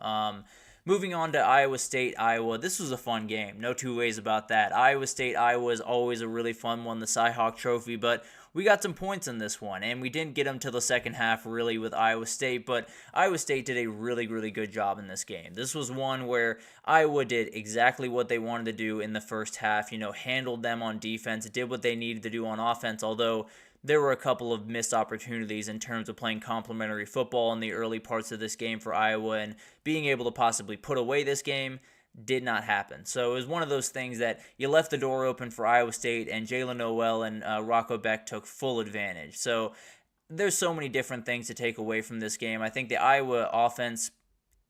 Moving on to Iowa State, Iowa. This was a fun game. No two ways about that. Iowa State, Iowa is always a really fun one, the Cy-Hawk Trophy, but we got some points in this one, and we didn't get them till the second half really with Iowa State, but Iowa State did a really good job in this game. This was one where Iowa did exactly what they wanted to do in the first half, handled them on defense, did what they needed to do on offense, although there were a couple of missed opportunities in terms of playing complementary football in the early parts of this game for Iowa, and being able to possibly put away this game did not happen. So it was one of those things that you left the door open for Iowa State, and Jalen Noel and Rocco Beck took full advantage. So there's so many different things to take away from this game. I think the Iowa offense,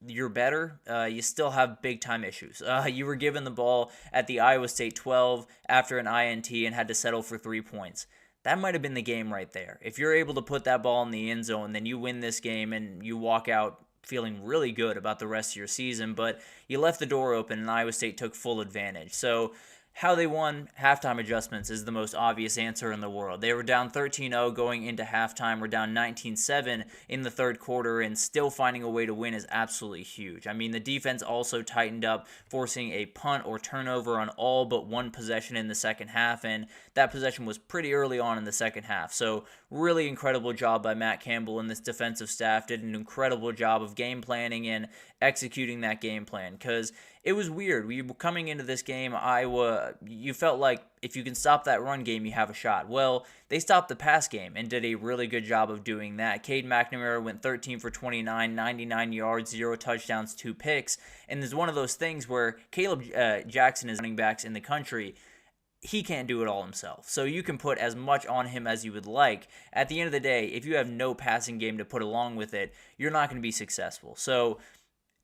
you're better. You still have big-time issues. You were given the ball at the Iowa State 12 after an INT and had to settle for 3 points. That might have been the game right there. If you're able to put that ball in the end zone, then you win this game and you walk out feeling really good about the rest of your season, but you left the door open and Iowa State took full advantage. So how they won halftime adjustments is the most obvious answer in the world. They were down 13-0 going into halftime. We're down 19-7 in the third quarter, and still finding a way to win is absolutely huge. I mean, the defense also tightened up, forcing a punt or turnover on all but one possession in the second half, and that possession was pretty early on in the second half. So really incredible job by Matt Campbell and this defensive staff. Did an incredible job of game planning and executing that game plan, because it was weird. We were coming into this game, Iowa, you felt like if you can stop that run game, you have a shot. Well, they stopped the pass game and did a really good job of doing that. Cade McNamara went 13 for 29, 99 yards, 0 touchdowns, 2 picks. And there's one of those things where Caleb Jackson is running backs in the country. He can't do it all himself. So you can put as much on him as you would like. At the end of the day, if you have no passing game to put along with it, you're not going to be successful. So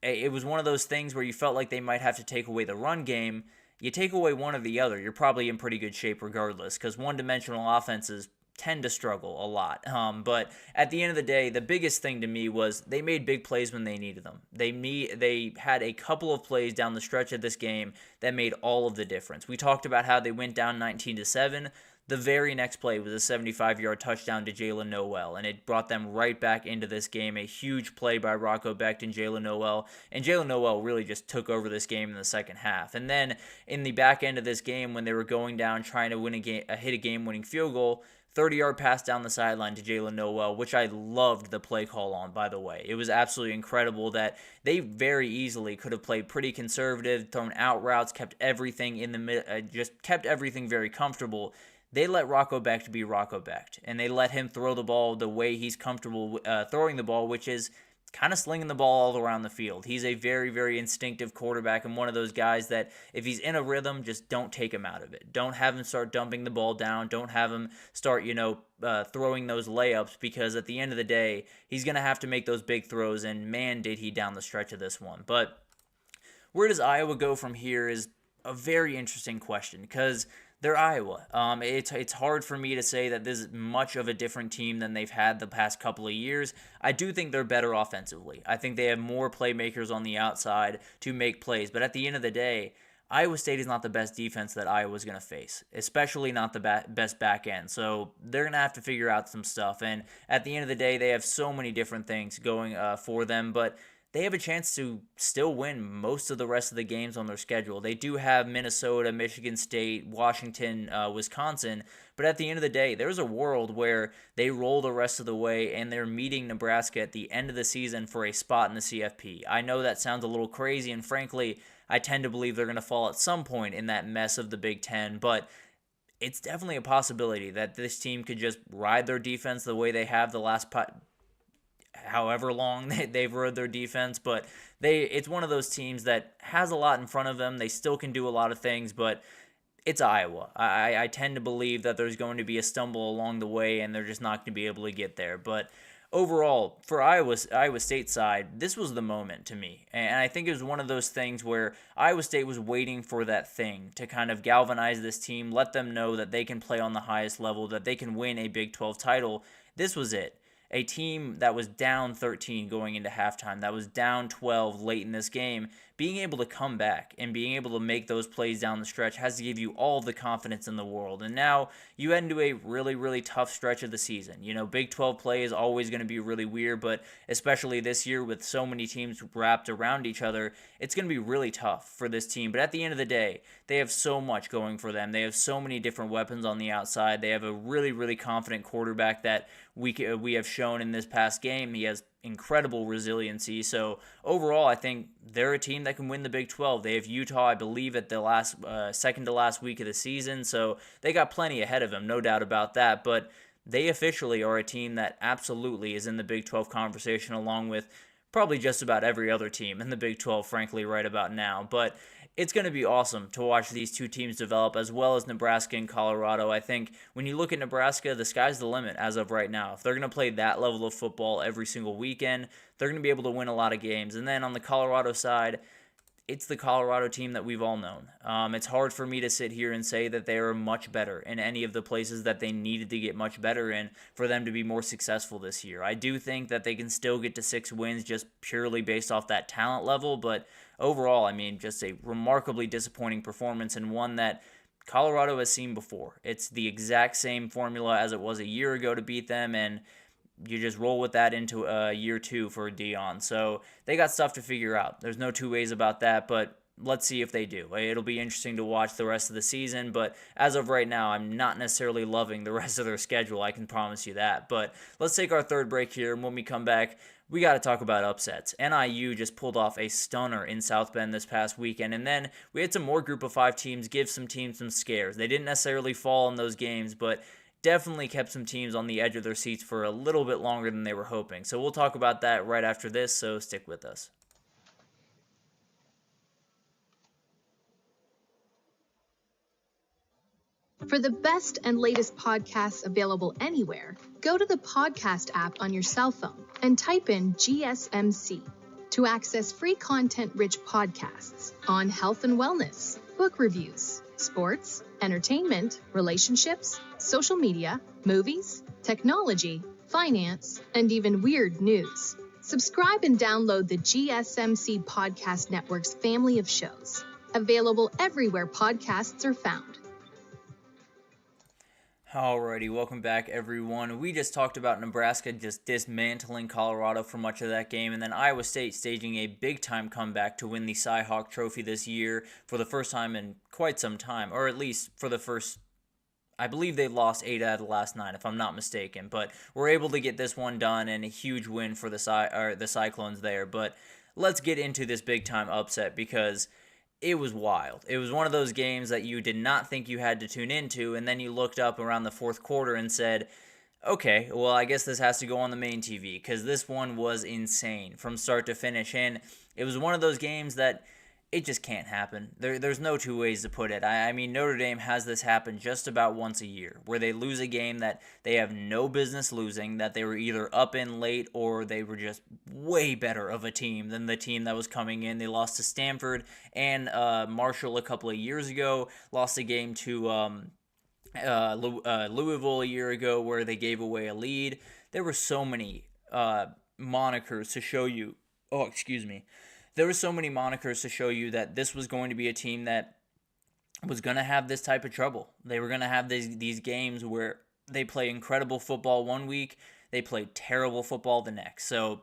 it was one of those things where you felt like they might have to take away the run game. You take away one or the other, you're probably in pretty good shape regardless, because one-dimensional offenses tend to struggle a lot. But at the end of the day, the biggest thing to me was they made big plays when they needed them. They had a couple of plays down the stretch of this game that made all of the difference. We talked about how they went down 19-7. The very next play was a 75-yard touchdown to Jalen Noel, and it brought them right back into this game. A huge play by Rocco Becht and Jalen Noel, and Jalen Noel really just took over this game in the second half. And then in the back end of this game, when they were going down trying to hit a game-winning field goal, 30-yard pass down the sideline to Jalen Noel, which I loved the play call on, by the way. It was absolutely incredible that they very easily could have played pretty conservative, thrown out routes, kept everything in the mid, just kept everything very comfortable. They let Rocco Becht be Rocco Becht, and they let him throw the ball the way he's comfortable throwing the ball, which is kind of slinging the ball all around the field. He's a very, very instinctive quarterback and one of those guys that if he's in a rhythm, just don't take him out of it. Don't have him start dumping the ball down. Don't have him start, throwing those layups, because at the end of the day, he's going to have to make those big throws, and man, did he down the stretch of this one. But where does Iowa go from here is a very interesting question, because they're Iowa. It's hard for me to say that this is much of a different team than they've had the past couple of years. I do think they're better offensively. I think they have more playmakers on the outside to make plays. But at the end of the day, Iowa State is not the best defense that Iowa's going to face, especially not the best back end. So they're going to have to figure out some stuff. And at the end of the day, they have so many different things going for them. But they have a chance to still win most of the rest of the games on their schedule. They do have Minnesota, Michigan State, Washington, Wisconsin, but at the end of the day, there's a world where they roll the rest of the way and they're meeting Nebraska at the end of the season for a spot in the CFP. I know that sounds a little crazy, and frankly, I tend to believe they're going to fall at some point in that mess of the Big Ten, but it's definitely a possibility that this team could just ride their defense the way they have the last however long they've rode their defense, but it's one of those teams that has a lot in front of them. They still can do a lot of things, but it's Iowa. I tend to believe that there's going to be a stumble along the way, and they're just not going to be able to get there. But overall, for Iowa State side, this was the moment to me, and I think it was one of those things where Iowa State was waiting for that thing to kind of galvanize this team, let them know that they can play on the highest level, that they can win a Big 12 title. This was it. A team that was down 13 going into halftime, that was down 12 late in this game, being able to come back and being able to make those plays down the stretch has to give you all the confidence in the world. And now you head into a really, really tough stretch of the season. Big 12 play is always going to be really weird, but especially this year with so many teams wrapped around each other, it's going to be really tough for this team. But at the end of the day, they have so much going for them. They have so many different weapons on the outside. They have a really, really confident quarterback that we have shown in this past game. He has incredible resiliency. So overall, I think they're a team that can win the Big 12. They have Utah, I believe, at the second to last week of the season. So they got plenty ahead of them, no doubt about that. But they officially are a team that absolutely is in the Big 12 conversation, along with probably just about every other team in the Big 12, frankly, right about now. But it's going to be awesome to watch these two teams develop, as well as Nebraska and Colorado. I think when you look at Nebraska, the sky's the limit as of right now. If they're going to play that level of football every single weekend, they're going to be able to win a lot of games. And then on the Colorado side, it's the Colorado team that we've all known. It's hard for me to sit here and say that they are much better in any of the places that they needed to get much better in for them to be more successful this year. I do think that they can still get to 6 wins just purely based off that talent level, but overall, just a remarkably disappointing performance, and one that Colorado has seen before. It's the exact same formula as it was a year ago to beat them, and you just roll with that into year 2 for Dion. So they got stuff to figure out. There's no two ways about that, but let's see if they do. It'll be interesting to watch the rest of the season, but as of right now, I'm not necessarily loving the rest of their schedule. I can promise you that. But let's take our third break here, and when we come back, we got to talk about upsets. NIU just pulled off a stunner in South Bend this past weekend, and then we had some more Group of 5 teams give some teams some scares. They didn't necessarily fall in those games, but definitely kept some teams on the edge of their seats for a little bit longer than they were hoping. So we'll talk about that right after this, so stick with us. For the best and latest podcasts available anywhere, go to the podcast app on your cell phone and type in GSMC to access free content-rich podcasts on health and wellness, book reviews, sports, entertainment, relationships, social media, movies, technology, finance, and even weird news. Subscribe and download the GSMC Podcast Network's family of shows, available everywhere podcasts are found. Alrighty, welcome back everyone. We just talked about Nebraska just dismantling Colorado for much of that game, and then Iowa State staging a big-time comeback to win the Cy-Hawk Trophy this year for the first time in quite some time, or at least for the first, I believe they lost 8 out of the last 9, if I'm not mistaken, but we're able to get this one done, and a huge win for the Cyclones there. But let's get into this big-time upset, because it was wild. It was one of those games that you did not think you had to tune into, and then you looked up around the fourth quarter and said, okay, well, I guess this has to go on the main TV, because this one was insane from start to finish, and it was one of those games that it just can't happen. There's no two ways to put it. I mean, Notre Dame has this happen just about once a year, where they lose a game that they have no business losing, that they were either up in late or they were just way better of a team than the team that was coming in. They lost to Stanford and Marshall a couple of years ago, lost a game to Louisville a year ago where they gave away a lead. There were so many monikers to show you. There were so many monikers to show you that this was going to be a team that was going to have this type of trouble. They were going to have these games where they play incredible football one week, they play terrible football the next. So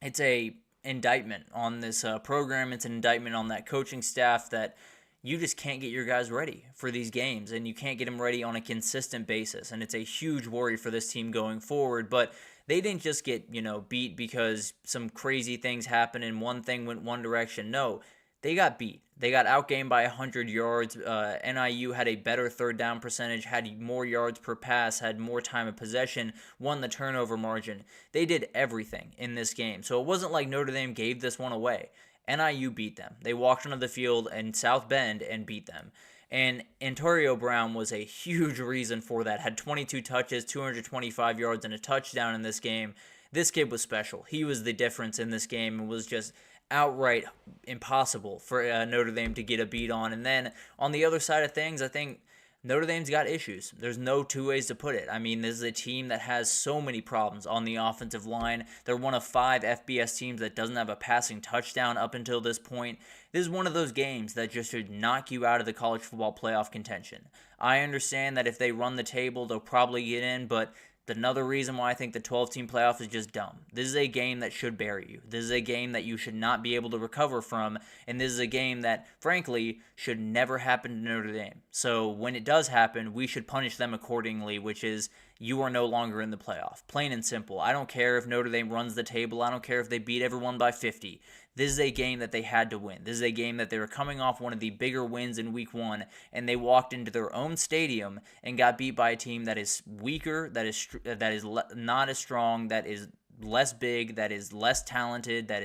it's a indictment on this program. It's an indictment on that coaching staff that you just can't get your guys ready for these games, and you can't get them ready on a consistent basis. And it's a huge worry for this team going forward. But they didn't just get, beat because some crazy things happened and one thing went one direction. No, they got beat. They got outgained by 100 yards. NIU had a better third down percentage, had more yards per pass, had more time of possession, won the turnover margin. They did everything in this game. So it wasn't like Notre Dame gave this one away. NIU beat them. They walked onto the field in South Bend and beat them. And Antonio Brown was a huge reason for that. Had 22 touches, 225 yards, and a touchdown in this game. This kid was special. He was the difference in this game and was just outright impossible for Notre Dame to get a beat on. And then on the other side of things, I think Notre Dame's got issues. There's no two ways to put it. I mean, this is a team that has so many problems on the offensive line. They're one of 5 FBS teams that doesn't have a passing touchdown up until this point. This is one of those games that just should knock you out of the college football playoff contention. I understand that if they run the table, they'll probably get in, but another reason why I think the 12-team playoff is just dumb. This is a game that should bury you. This is a game that you should not be able to recover from, and this is a game that, frankly, should never happen to Notre Dame. So when it does happen, we should punish them accordingly, which is you are no longer in the playoff. Plain and simple. I don't care if Notre Dame runs the table. I don't care if they beat everyone by 50. This is a game that they had to win. This is a game that they were coming off one of the bigger wins in week 1, and they walked into their own stadium and got beat by a team that is weaker, that is not as strong, that is less big, that is less talented, that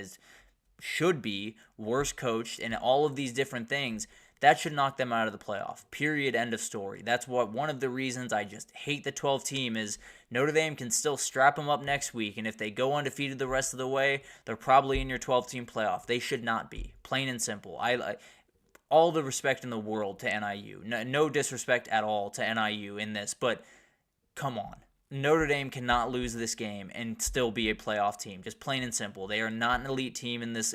should be worse coached, and all of these different things. That should knock them out of the playoff. Period. End of story. That's one of the reasons I just hate the 12 team is Notre Dame can still strap them up next week, and if they go undefeated the rest of the way, they're probably in your 12-team playoff. They should not be. Plain and simple. All the respect in the world to NIU. No disrespect at all to NIU in this, but come on. Notre Dame cannot lose this game and still be a playoff team. Just plain and simple. They are not an elite team in this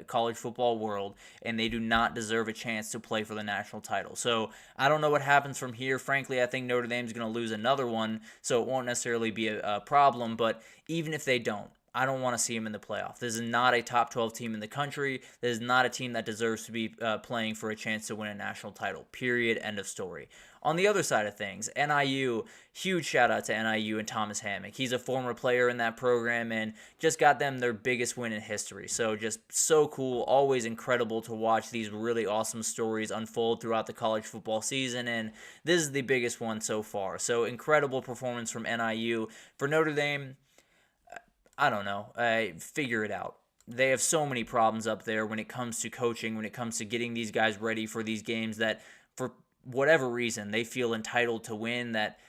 college football world, and they do not deserve a chance to play for the national title. So I don't know what happens from here. Frankly, I think Notre Dame's going to lose another one, so it won't necessarily be a problem. But even if they don't, I don't want to see them in the playoff. This is not a top 12 team in the country. This is not a team that deserves to be playing for a chance to win a national title. Period. End of story. On the other side of things, NIU, huge shout out to NIU and Thomas Hammock. He's a former player in that program and just got them their biggest win in history. So just so cool. Always incredible to watch these really awesome stories unfold throughout the college football season, and this is the biggest one so far. So incredible performance from NIU. For Notre Dame, I don't know. Figure it out. They have so many problems up there when it comes to coaching, when it comes to getting these guys ready for these games that for whatever reason they feel entitled to win. That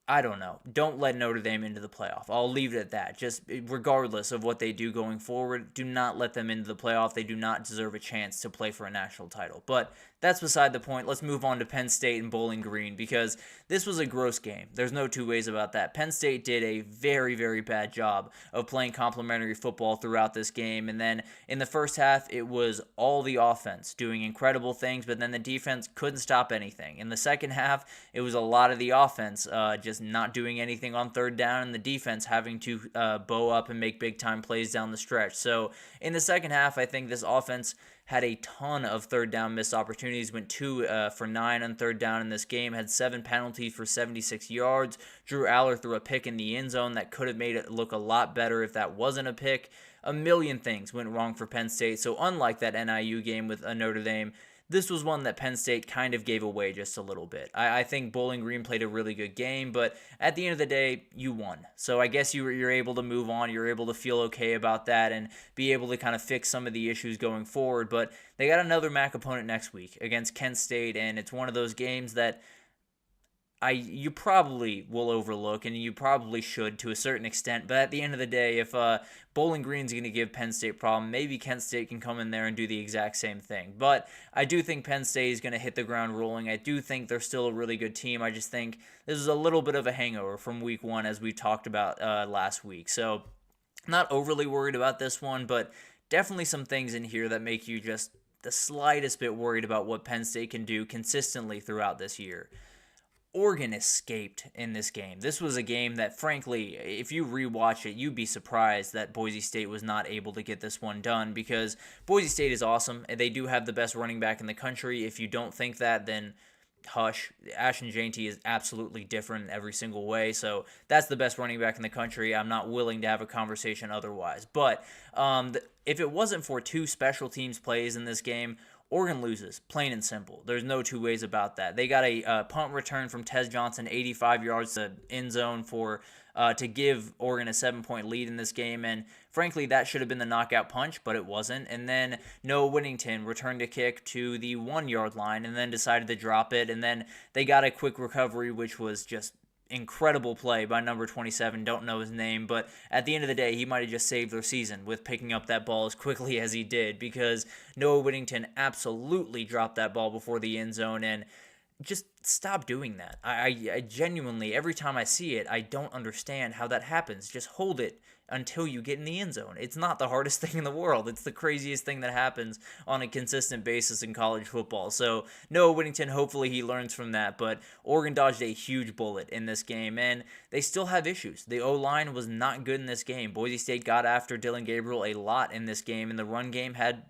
I don't know. Don't let Notre Dame into the playoff. I'll leave it at that. Just regardless of what they do going forward, do not let them into the playoff. They do not deserve a chance to play for a national title. But that's beside the point. Let's move on to Penn State and Bowling Green, because this was a gross game. There's no two ways about that. Penn State did a very, very bad job of playing complementary football throughout this game, and then in the first half, it was all the offense doing incredible things, but then the defense couldn't stop anything. In the second half, it was a lot of the offense just not doing anything on third down, and the defense having to bow up and make big-time plays down the stretch. So in the second half, I think this offense had a ton of third down missed opportunities, went 2 for 9 on third down in this game, had 7 penalties for 76 yards. Drew Aller threw a pick in the end zone that could have made it look a lot better if that wasn't a pick. A million things went wrong for Penn State, so unlike that NIU game with Notre Dame, this was one that Penn State kind of gave away just a little bit. I think Bowling Green played a really good game, but at the end of the day, you won. So I guess you're able to move on. You're able to feel okay about that and be able to kind of fix some of the issues going forward. But they got another MAC opponent next week against Kent State, and it's one of those games that you probably will overlook, and you probably should to a certain extent. But at the end of the day, if Bowling Green's going to give Penn State a problem, maybe Kent State can come in there and do the exact same thing. But I do think Penn State is going to hit the ground rolling. I do think they're still a really good team. I just think this is a little bit of a hangover from week one, as we talked about last week. So not overly worried about this one, but definitely some things in here that make you just the slightest bit worried about what Penn State can do consistently throughout this year. Oregon escaped in this game. This was a game that, frankly, if you rewatch it, you'd be surprised that Boise State was not able to get this one done, because Boise State is awesome. They do have the best running back in the country. If you don't think that, then hush. Ashton Jeanty is absolutely different in every single way, so that's the best running back in the country. I'm not willing to have a conversation otherwise. But if it wasn't for 2 special teams plays in this game, Oregon loses, plain and simple. There's no two ways about that. They got a punt return from Tez Johnson, 85 yards to end zone to give Oregon a 7-point lead in this game, and frankly, that should have been the knockout punch, but it wasn't. And then Noah Whittington returned a kick to the 1-yard line and then decided to drop it, and then they got a quick recovery, which was just incredible play by number 27, don't know his name, but at the end of the day, he might have just saved their season with picking up that ball as quickly as he did, because Noah Whittington absolutely dropped that ball before the end zone, and just stop doing that. I genuinely, every time I see it, I don't understand how that happens. Just hold it until you get in the end zone. It's not the hardest thing in the world. It's the craziest thing that happens on a consistent basis in college football. So Noah Whittington, hopefully he learns from that, but Oregon dodged a huge bullet in this game, and they still have issues. The O-line was not good in this game. Boise State got after Dylan Gabriel a lot in this game, and the run game had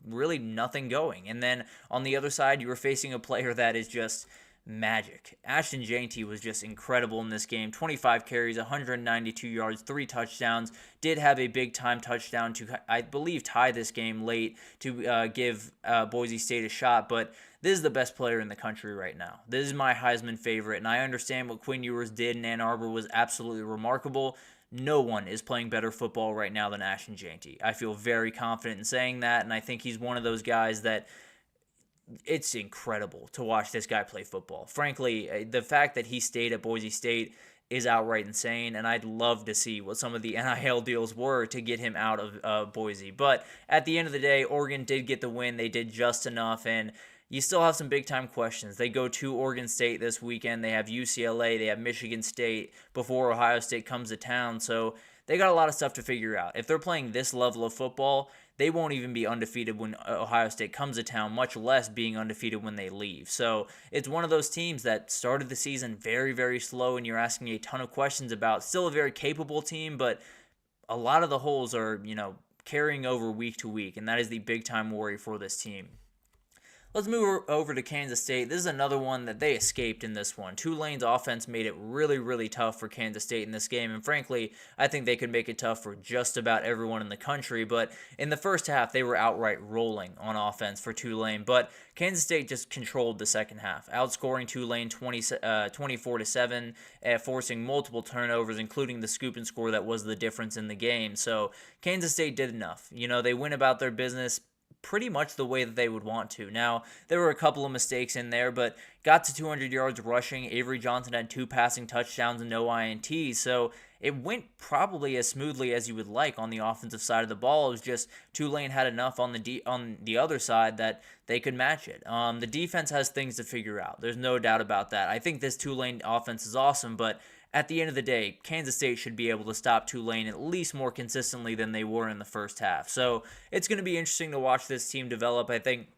really nothing going. And then on the other side, you were facing a player that is just magic. Ashton Jeanty was just incredible in this game. 25 carries, 192 yards, 3 touchdowns. Did have a big-time touchdown to, I believe, tie this game late to give Boise State a shot, but this is the best player in the country right now. This is my Heisman favorite, and I understand what Quinn Ewers did in Ann Arbor was absolutely remarkable. No one is playing better football right now than Ashton Jeanty. I feel very confident in saying that, and I think he's one of those guys that it's incredible to watch this guy play football. Frankly, the fact that he stayed at Boise State is outright insane, and I'd love to see what some of the NIL deals were to get him out of Boise. But at the end of the day, Oregon did get the win. They did just enough, and you still have some big-time questions. They go to Oregon State this weekend. They have UCLA. They have Michigan State before Ohio State comes to town. So they got a lot of stuff to figure out. If they're playing this level of football, they won't even be undefeated when Ohio State comes to town, much less being undefeated when they leave. So it's one of those teams that started the season very, very slow, and you're asking a ton of questions about. Still a very capable team, but a lot of the holes are, carrying over week to week, and that is the big-time worry for this team. Let's move over to Kansas State. This is another one that they escaped in this one. Tulane's offense made it really, really tough for Kansas State in this game, and frankly, I think they could make it tough for just about everyone in the country, but in the first half, they were outright rolling on offense for Tulane, but Kansas State just controlled the second half, outscoring Tulane 24-7, forcing multiple turnovers, including the scoop and score that was the difference in the game. So Kansas State did enough. They went about their business pretty much the way that they would want to. Now, there were a couple of mistakes in there, but got to 200 yards rushing. Avery Johnson had 2 passing touchdowns and no INTs, so it went probably as smoothly as you would like on the offensive side of the ball. It was just Tulane had enough on the other side that they could match it. The defense has things to figure out. There's no doubt about that. I think this Tulane offense is awesome, but at the end of the day, Kansas State should be able to stop Tulane at least more consistently than they were in the first half. So it's going to be interesting to watch this team develop. I think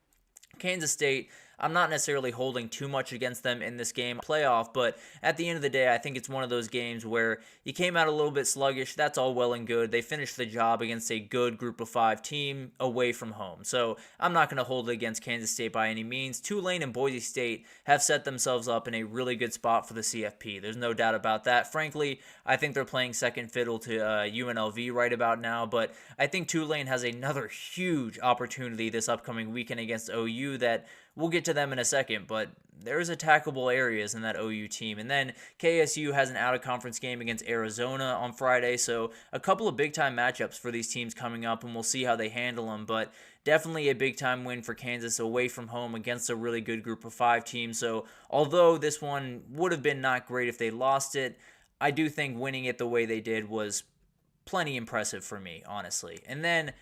Kansas State, I'm not necessarily holding too much against them in this game playoff, but at the end of the day, I think it's one of those games where you came out a little bit sluggish. That's all well and good. They finished the job against a good Group of 5 team away from home. So I'm not going to hold it against Kansas State by any means. Tulane and Boise State have set themselves up in a really good spot for the CFP. There's no doubt about that. Frankly, I think they're playing second fiddle to UNLV right about now, but I think Tulane has another huge opportunity this upcoming weekend against OU that we'll get to them in a second, but there's attackable areas in that OU team. And then KSU has an out-of-conference game against Arizona on Friday, so a couple of big-time matchups for these teams coming up, and we'll see how they handle them. But definitely a big-time win for Kansas away from home against a really good Group of 5 team. So although this one would have been not great if they lost it, I do think winning it the way they did was plenty impressive for me, honestly. And then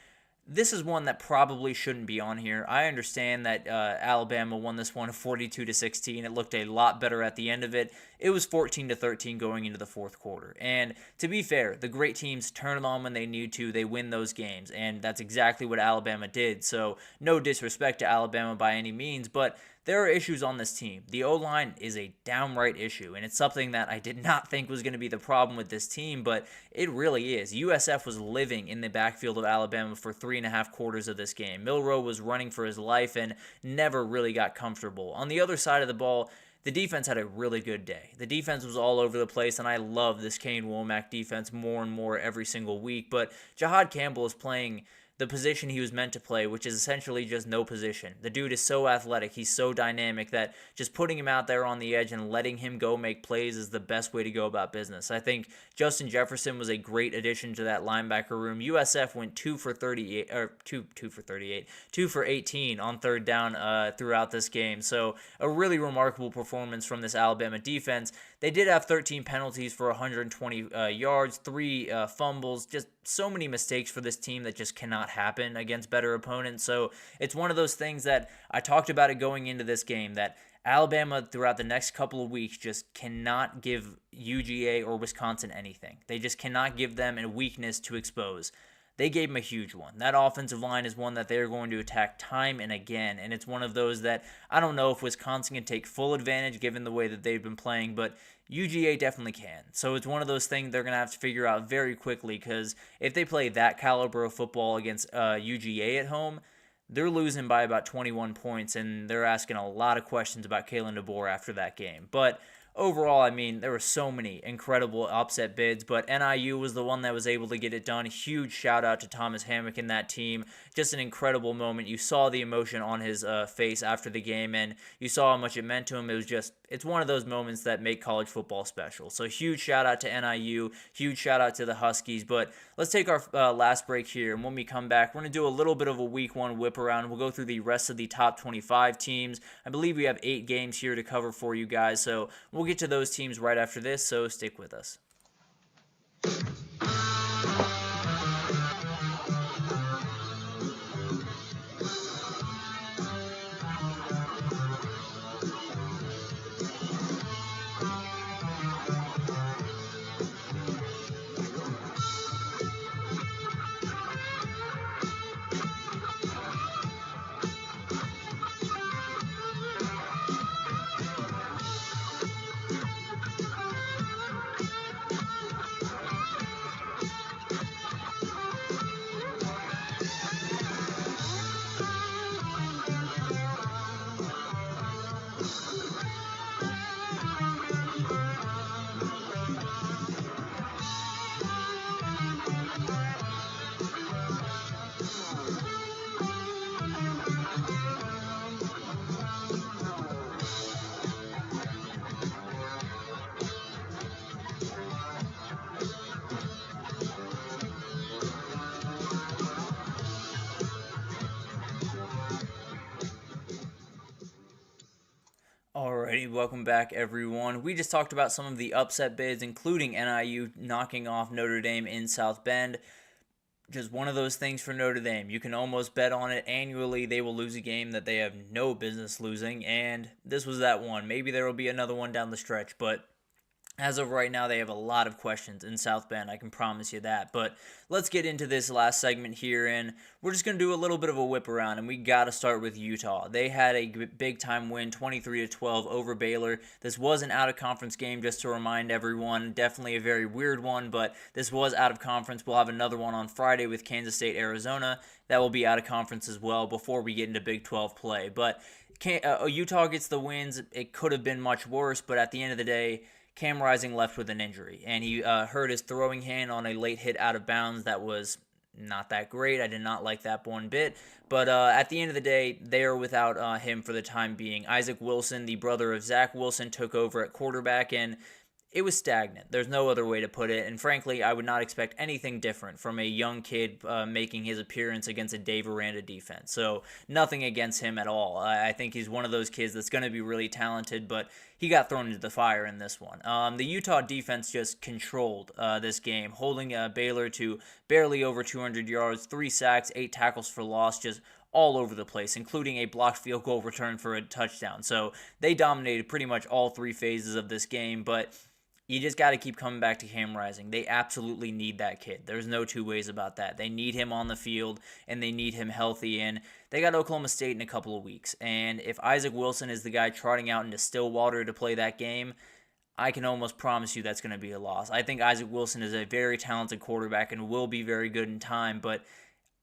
this is one that probably shouldn't be on here. I understand that Alabama won this one 42-16. It looked a lot better at the end of it. It was 14-13 going into the fourth quarter. And to be fair, the great teams turn it on when they need to. They win those games, and that's exactly what Alabama did. So no disrespect to Alabama by any means, but there are issues on this team. The O-line is a downright issue, and it's something that I did not think was going to be the problem with this team, but it really is. USF was living in the backfield of Alabama for 3.5 quarters of this game. Milroe was running for his life and never really got comfortable. On the other side of the ball, the defense had a really good day. The defense was all over the place, and I love this Kane Womack defense more and more every single week, but Jahad Campbell is playing the position he was meant to play, which is essentially just no position. The dude is so athletic, he's so dynamic that just putting him out there on the edge and letting him go make plays is the best way to go about business. I think Justin Jefferson was a great addition to that linebacker room. USF went 2 for 18 on third down throughout this game. So a really remarkable performance from this Alabama defense. They did have 13 penalties for 120 yards, 3 fumbles, just so many mistakes for this team that just cannot happen against better opponents. So it's one of those things that I talked about it going into this game, that Alabama throughout the next couple of weeks just cannot give UGA or Wisconsin anything. They just cannot give them a weakness to expose. They gave them a huge one. That offensive line is one that they're going to attack time and again, and it's one of those that I don't know if Wisconsin can take full advantage given the way that they've been playing, but UGA definitely can. So it's one of those things they're going to have to figure out very quickly, because if they play that caliber of football against UGA at home, they're losing by about 21 points, and they're asking a lot of questions about Kalen DeBoer after that game. But overall, I mean, there were so many incredible upset bids, but NIU was the one that was able to get it done. Huge shout out to Thomas Hammock and that team. Just an incredible moment. You saw the emotion on his face after the game, and you saw how much it meant to him. It's one of those moments that make college football special. So huge shout out to NIU, huge shout out to the Huskies. But let's take our last break here, and when we come back, we're going to do a little bit of a week 1 whip around. We'll go through the rest of the top 25 teams. I believe we have 8 games here to cover for you guys, so we'll get to those teams right after this, so stick with us. Alrighty, welcome back everyone. We just talked about some of the upset bids, including NIU knocking off Notre Dame in South Bend. Just one of those things for Notre Dame. You can almost bet on it annually. They will lose a game that they have no business losing, and this was that one. Maybe there will be another one down the stretch, but as of right now, they have a lot of questions in South Bend, I can promise you that. But let's get into this last segment here, and we're just going to do a little bit of a whip around, and we got to start with Utah. They had a big-time win, 23-12 over Baylor. This was an out-of-conference game, just to remind everyone. Definitely a very weird one, but this was out-of-conference. We'll have another one on Friday with Kansas State, Arizona. That will be out-of-conference as well before we get into Big 12 play. But Utah gets the wins. It could have been much worse, but at the end of the day, Cam Rising left with an injury, and he hurt his throwing hand on a late hit out of bounds that was not that great. I did not like that one bit, but at the end of the day, they are without him for the time being. Isaac Wilson, the brother of Zach Wilson, took over at quarterback, and it was stagnant. There's no other way to put it, and frankly, I would not expect anything different from a young kid making his appearance against a Dave Aranda defense. So nothing against him at all. I think he's one of those kids that's going to be really talented, but he got thrown into the fire in this one. The Utah defense just controlled this game, holding Baylor to barely over 200 yards, 3 sacks, 8 tackles for loss, just all over the place, including a blocked field goal return for a touchdown. So they dominated pretty much all 3 phases of this game, but you just got to keep coming back to Cam Rising. They absolutely need that kid. There's no two ways about that. They need him on the field, and they need him healthy. And they got Oklahoma State in a couple of weeks. And if Isaac Wilson is the guy trotting out into Stillwater to play that game, I can almost promise you that's going to be a loss. I think Isaac Wilson is a very talented quarterback and will be very good in time, but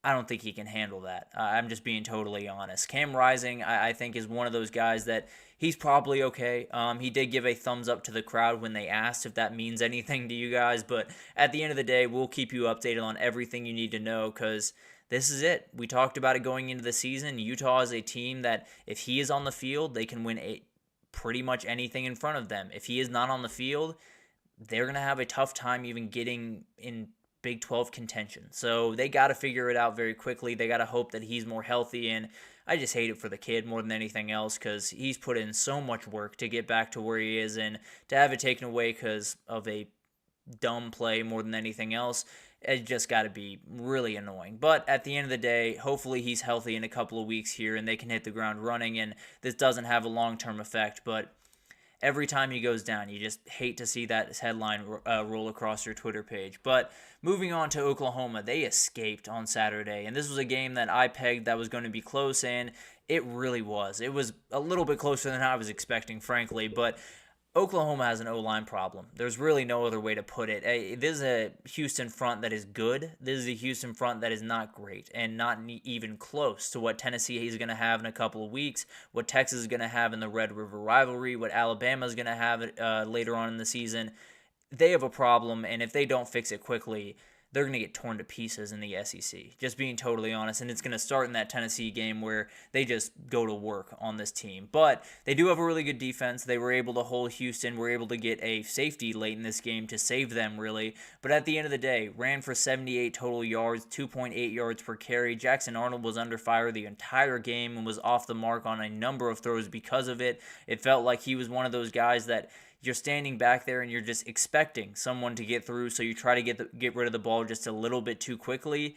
I don't think he can handle that. I'm just being totally honest. Cam Rising, I think, is one of those guys that he's probably okay. He did give a thumbs up to the crowd when they asked if that means anything to you guys, but at the end of the day, we'll keep you updated on everything you need to know because this is it. We talked about it going into the season. Utah is a team that if he is on the field, they can win pretty much anything in front of them. If he is not on the field, they're going to have a tough time even getting in Big 12 contention. So they got to figure it out very quickly. They got to hope that he's more healthy, and I just hate it for the kid more than anything else because he's put in so much work to get back to where he is, and to have it taken away because of a dumb play more than anything else, it just got to be really annoying. But at the end of the day, hopefully he's healthy in a couple of weeks here and they can hit the ground running, and this doesn't have a long-term effect, but every time he goes down, you just hate to see that headline roll across your Twitter page. But moving on to Oklahoma, they escaped on Saturday, and this was a game that I pegged that was going to be close, and it really was. It was a little bit closer than I was expecting, frankly, but Oklahoma has an O-line problem. There's really no other way to put it. This is a Houston front that is good. This is a Houston front that is not great and not even close to what Tennessee is going to have in a couple of weeks, what Texas is going to have in the Red River rivalry, what Alabama is going to have later on in the season. They have a problem, and if they don't fix it quickly, they're going to get torn to pieces in the SEC, just being totally honest, and it's going to start in that Tennessee game where they just go to work on this team. But they do have a really good defense. They were able to hold Houston, were able to get a safety late in this game to save them, really. But at the end of the day, ran for 78 total yards, 2.8 yards per carry. Jackson Arnold was under fire the entire game and was off the mark on a number of throws because of it. It felt like he was one of those guys that you're standing back there and you're just expecting someone to get through, so you try to get rid of the ball just a little bit too quickly.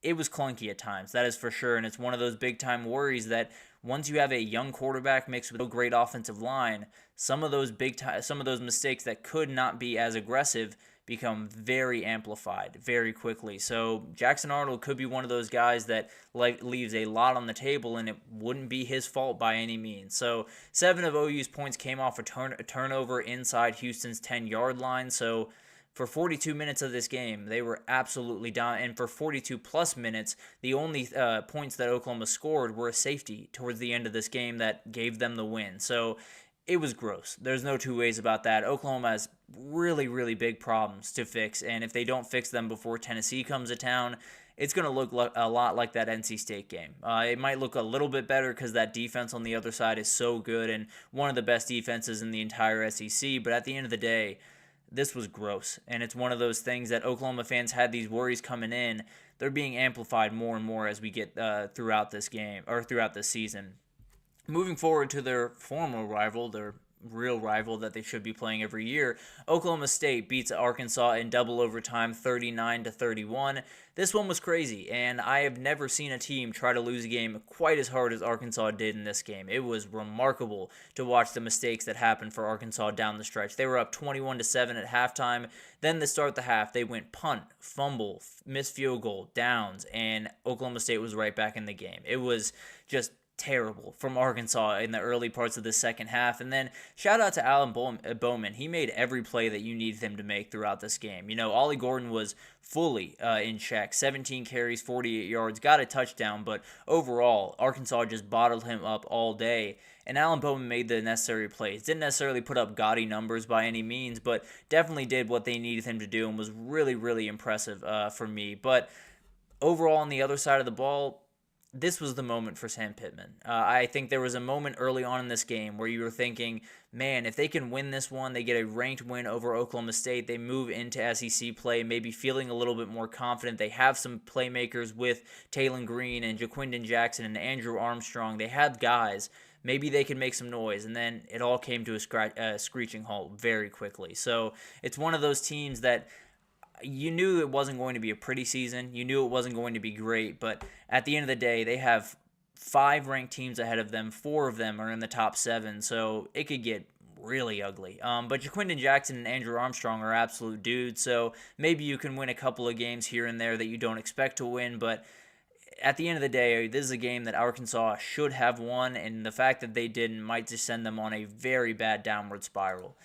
It was clunky at times, that is for sure, and it's one of those big-time worries that once you have a young quarterback mixed with a great offensive line, some of those mistakes that could not be as aggressive become very amplified very quickly. So Jackson Arnold could be one of those guys that leaves a lot on the table, and it wouldn't be his fault by any means. So 7 of OU's points came off a turnover inside Houston's 10-yard line. So for 42 minutes of this game, they were absolutely down. And for 42-plus minutes, the only points that Oklahoma scored were a safety towards the end of this game that gave them the win. So it was gross. There's no two ways about that. Oklahoma has really, really big problems to fix, and if they don't fix them before Tennessee comes to town, it's going to look a lot like that NC State game. It might look a little bit better because that defense on the other side is so good and one of the best defenses in the entire SEC, but at the end of the day, this was gross, and it's one of those things that Oklahoma fans had these worries coming in. They're being amplified more and more as we get throughout this game, or throughout this season. Moving forward to their former rival, their real rival that they should be playing every year. Oklahoma State beats Arkansas in double overtime 39-31. This one was crazy, and I have never seen a team try to lose a game quite as hard as Arkansas did in this game. It was remarkable to watch the mistakes that happened for Arkansas down the stretch. They were up 21-7 at halftime. Then to start the half, they went punt, fumble, missed field goal, downs, and Oklahoma State was right back in the game. It was just terrible from Arkansas in the early parts of the second half. And then shout out to Alan Bowman. He made every play that you needed him to make throughout this game. Ollie Gordon was fully in check. 17 carries, 48 yards, got a touchdown, but overall, Arkansas just bottled him up all day. And Alan Bowman made the necessary plays. Didn't necessarily put up gaudy numbers by any means, but definitely did what they needed him to do and was really, really impressive for me. But overall, on the other side of the ball, this was the moment for Sam Pittman. I think there was a moment early on in this game where you were thinking, man, if they can win this one, they get a ranked win over Oklahoma State, they move into SEC play, maybe feeling a little bit more confident. They have some playmakers with Taylon Green and Jaquindon Jackson and Andrew Armstrong. They have guys. Maybe they can make some noise, and then it all came to a screeching halt very quickly. So it's one of those teams that you knew it wasn't going to be a pretty season. You knew it wasn't going to be great, but at the end of the day, they have 5 ranked teams ahead of them. 4 of them are in the top 7, so it could get really ugly. But Jaquindon Jackson and Andrew Armstrong are absolute dudes, so maybe you can win a couple of games here and there that you don't expect to win, but at the end of the day, this is a game that Arkansas should have won, and the fact that they didn't might just send them on a very bad downward spiral.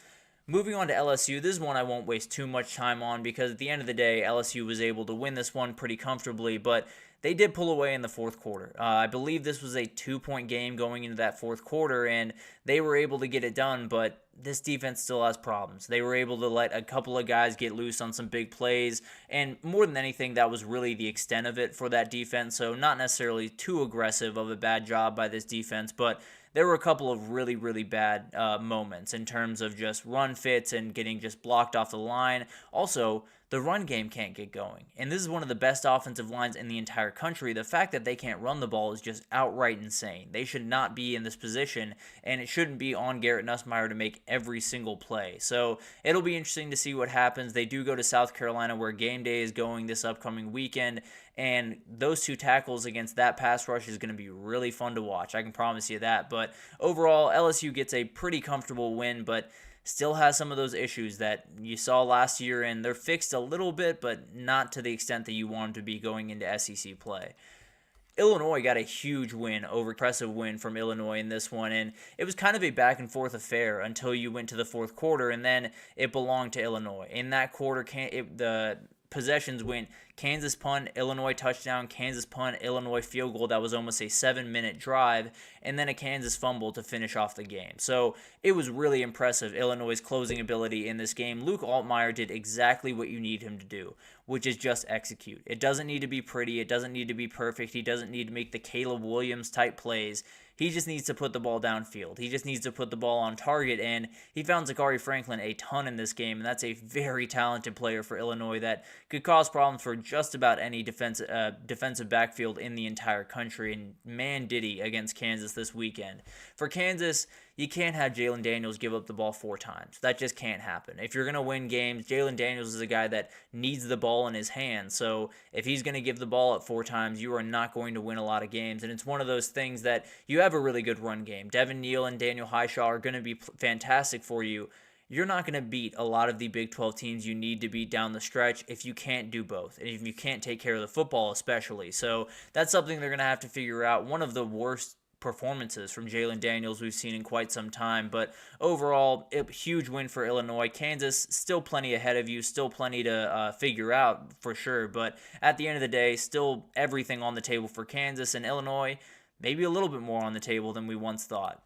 Moving on to LSU, this is one I won't waste too much time on because at the end of the day, LSU was able to win this one pretty comfortably, but they did pull away in the fourth quarter. I believe this was a 2-point game going into that fourth quarter, and they were able to get it done, but this defense still has problems. They were able to let a couple of guys get loose on some big plays, and more than anything, that was really the extent of it for that defense, so not necessarily too aggressive of a bad job by this defense, but there were a couple of really, really bad moments in terms of just run fits and getting just blocked off the line. Also, the run game can't get going. And this is one of the best offensive lines in the entire country. The fact that they can't run the ball is just outright insane. They should not be in this position, and it shouldn't be on Garrett Nussmeier to make every single play. So it'll be interesting to see what happens. They do go to South Carolina where game day is going this upcoming weekend, and those 2 tackles against that pass rush is going to be really fun to watch. I can promise you that. But overall, LSU gets a pretty comfortable win, but still has some of those issues that you saw last year, and they're fixed a little bit, but not to the extent that you want them to be going into SEC play. Illinois got a huge win, impressive win from Illinois in this one, and it was kind of a back-and-forth affair until you went to the fourth quarter, and then it belonged to Illinois. In that quarter, the possessions went Kansas punt, Illinois touchdown, Kansas punt, Illinois field goal. That was almost a 7-minute drive, and then a Kansas fumble to finish off the game. So it was really impressive, Illinois' closing ability in this game. Luke Altmaier did exactly what you need him to do, which is just execute. It doesn't need to be pretty. It doesn't need to be perfect. He doesn't need to make the Caleb Williams type plays. He just needs to put the ball downfield. He just needs to put the ball on target, and he found Zachary Franklin a ton in this game, and that's a very talented player for Illinois that could cause problems for just about any defensive backfield in the entire country, and man did he against Kansas this weekend. For Kansas, you can't have Jalen Daniels give up the ball 4 times. That just can't happen. If you're going to win games, Jalen Daniels is a guy that needs the ball in his hands. So if he's going to give the ball up 4 times, you are not going to win a lot of games. And it's one of those things that you have a really good run game. Devin Neal and Daniel Highshaw are going to be fantastic for you. You're not going to beat a lot of the Big 12 teams you need to beat down the stretch if you can't do both, and if you can't take care of the football especially. So that's something they're going to have to figure out. One of the worst performances from Jalen Daniels we've seen in quite some time, but overall, a huge win for Illinois. Kansas, still plenty ahead of you, still plenty to figure out for sure, but at the end of the day, still everything on the table for Kansas, and Illinois, maybe a little bit more on the table than we once thought.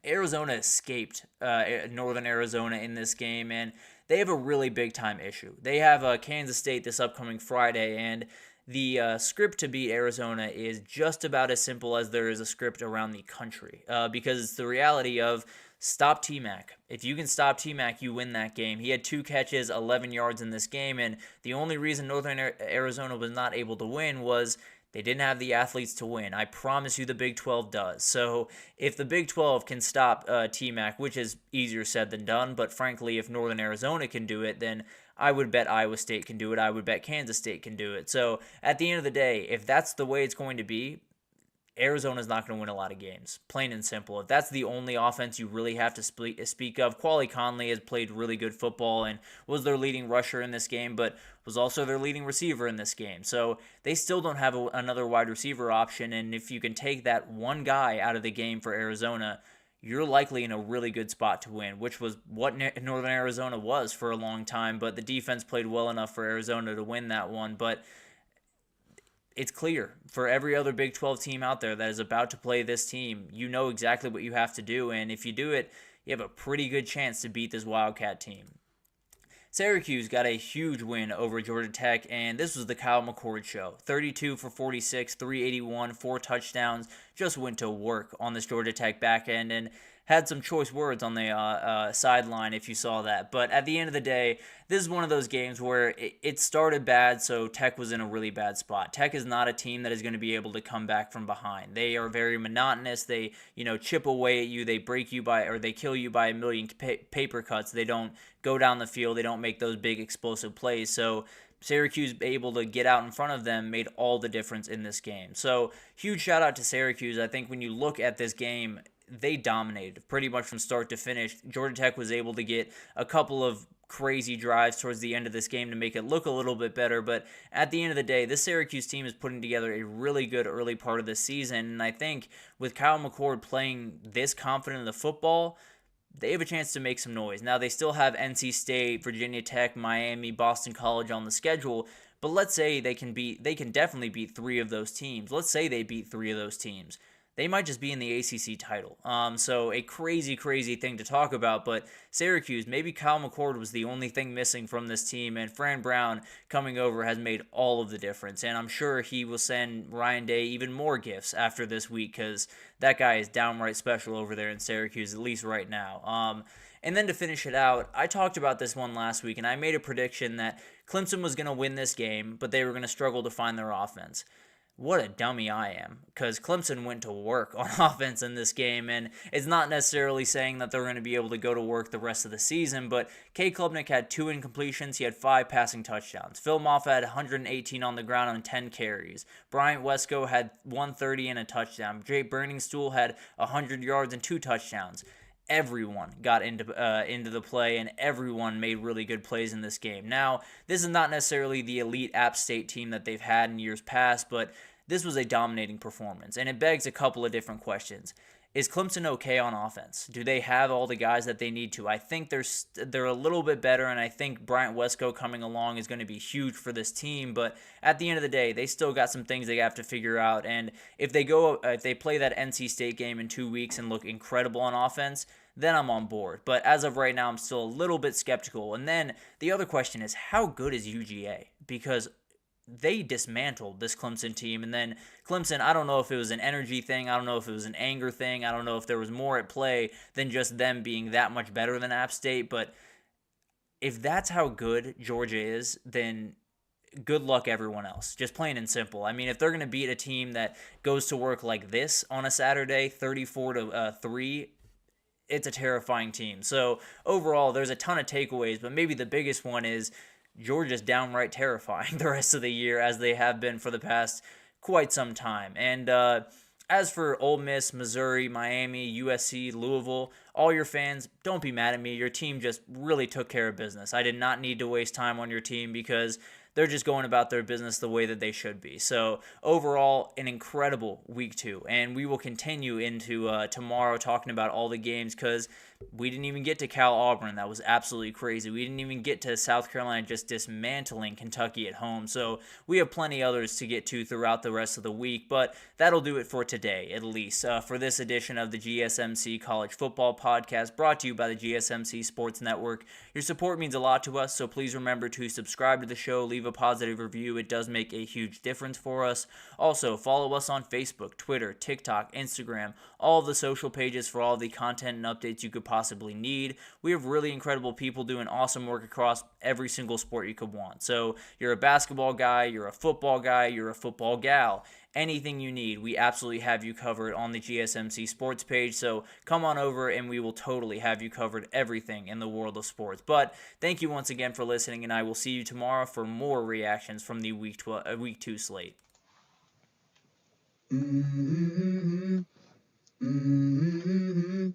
Arizona escaped Northern Arizona in this game, and they have a really big-time issue. They have Kansas State this upcoming Friday, and the script to beat Arizona is just about as simple as there is a script around the country, because it's the reality of stop T-Mac. If you can stop T-Mac, you win that game. He had 2 catches, 11 yards in this game, and the only reason Northern Arizona was not able to win was They didn't have the athletes to win. I promise you the Big 12 does. So if the Big 12 can stop T-Mac, which is easier said than done, but frankly, if Northern Arizona can do it, then I would bet Iowa State can do it. I would bet Kansas State can do it. So at the end of the day, if that's the way it's going to be, Arizona's not going to win a lot of games, plain and simple. If that's the only offense you really have to speak of, Quali Conley has played really good football and was their leading rusher in this game, but was also their leading receiver in this game. So they still don't have another wide receiver option, and if you can take that one guy out of the game for Arizona, you're likely in a really good spot to win, which was what Northern Arizona was for a long time, but the defense played well enough for Arizona to win that one. But it's clear for every other Big 12 team out there that is about to play this team, you know exactly what you have to do, and if you do it, you have a pretty good chance to beat this Wildcat team. Syracuse got a huge win over Georgia Tech, and this was the Kyle McCord show. 32 for 46, 381, 4 touchdowns, just went to work on this Georgia Tech back end, and had some choice words on the sideline if you saw that. But at the end of the day, this is one of those games where it started bad, so Tech was in a really bad spot. Tech is not a team that is going to be able to come back from behind. They are very monotonous. They, chip away at you. They break you by, or they kill you by a million paper cuts. They don't go down the field. They don't make those big explosive plays. So Syracuse able to get out in front of them made all the difference in this game. So huge shout out to Syracuse. I think when you look at this game, they dominated pretty much from start to finish. Georgia Tech was able to get a couple of crazy drives towards the end of this game to make it look a little bit better, but at the end of the day, this Syracuse team is putting together a really good early part of the season, and I think with Kyle McCord playing this confident in the football, they have a chance to make some noise. Now, they still have NC State, Virginia Tech, Miami, Boston College on the schedule, but let's say they can definitely beat 3 of those teams. Let's say they beat 3 of those teams. They might just be in the ACC title. So a crazy, crazy thing to talk about. But Syracuse, maybe Kyle McCord was the only thing missing from this team. And Fran Brown coming over has made all of the difference. And I'm sure he will send Ryan Day even more gifts after this week because that guy is downright special over there in Syracuse, at least right now. And then to finish it out, I talked about this one last week, and I made a prediction that Clemson was going to win this game, but they were going to struggle to find their offense. What a dummy I am, because Clemson went to work on offense in this game, and it's not necessarily saying that they're going to be able to go to work the rest of the season, but K. Klubnik had 2 incompletions, he had 5 passing touchdowns. Phil Moffa had 118 on the ground on 10 carries. Bryant Wesco had 130 and a touchdown. Jay Burningstool had 100 yards and 2 touchdowns. Everyone got into the play, and everyone made really good plays in this game. Now, this is not necessarily the elite App State team that they've had in years past, but this was a dominating performance, and it begs a couple of different questions. Is Clemson okay on offense? Do they have all the guys that they need to? I think they're a little bit better, and I think Bryant Wesco coming along is going to be huge for this team. But at the end of the day, they still got some things they have to figure out. And if they play that NC State game in 2 weeks and look incredible on offense, then I'm on board. But as of right now, I'm still a little bit skeptical. And then the other question is, how good is UGA? Because they dismantled this Clemson team, and then Clemson, I don't know if it was an energy thing, I don't know if it was an anger thing, I don't know if there was more at play than just them being that much better than App State, but if that's how good Georgia is, then good luck everyone else, just plain and simple. I mean, if they're going to beat a team that goes to work like this on a Saturday, 34-3, it's a terrifying team. So overall, there's a ton of takeaways, but maybe the biggest one is Georgia's downright terrifying the rest of the year, as they have been for the past quite some time. And as for Ole Miss, Missouri, Miami, USC, Louisville, all your fans, don't be mad at me. Your team just really took care of business. I did not need to waste time on your team because they're just going about their business the way that they should be. So overall, an incredible week 2. And we will continue into tomorrow talking about all the games because we didn't even get to Cal Auburn. That was absolutely crazy. We didn't even get to South Carolina just dismantling Kentucky at home. So we have plenty others to get to throughout the rest of the week. But that'll do it for today, at least, for this edition of the GSMC College Football Podcast, brought to you by the GSMC Sports Network. Your support means a lot to us, so please remember to subscribe to the show, leave a positive review. It does make a huge difference for us. Also, follow us on Facebook, Twitter, TikTok, Instagram, all of the social pages for all the content and updates you could possibly need. We have really incredible people doing awesome work across every single sport you could want. So you're a basketball guy, you're a football guy, you're a football gal, anything you need, we absolutely have you covered on the GSMC Sports page. So come on over and we will totally have you covered everything in the world of sports. But thank you once again for listening, and I will see you tomorrow for more reactions from the Week 2 slate. Mm-hmm. Mm-hmm.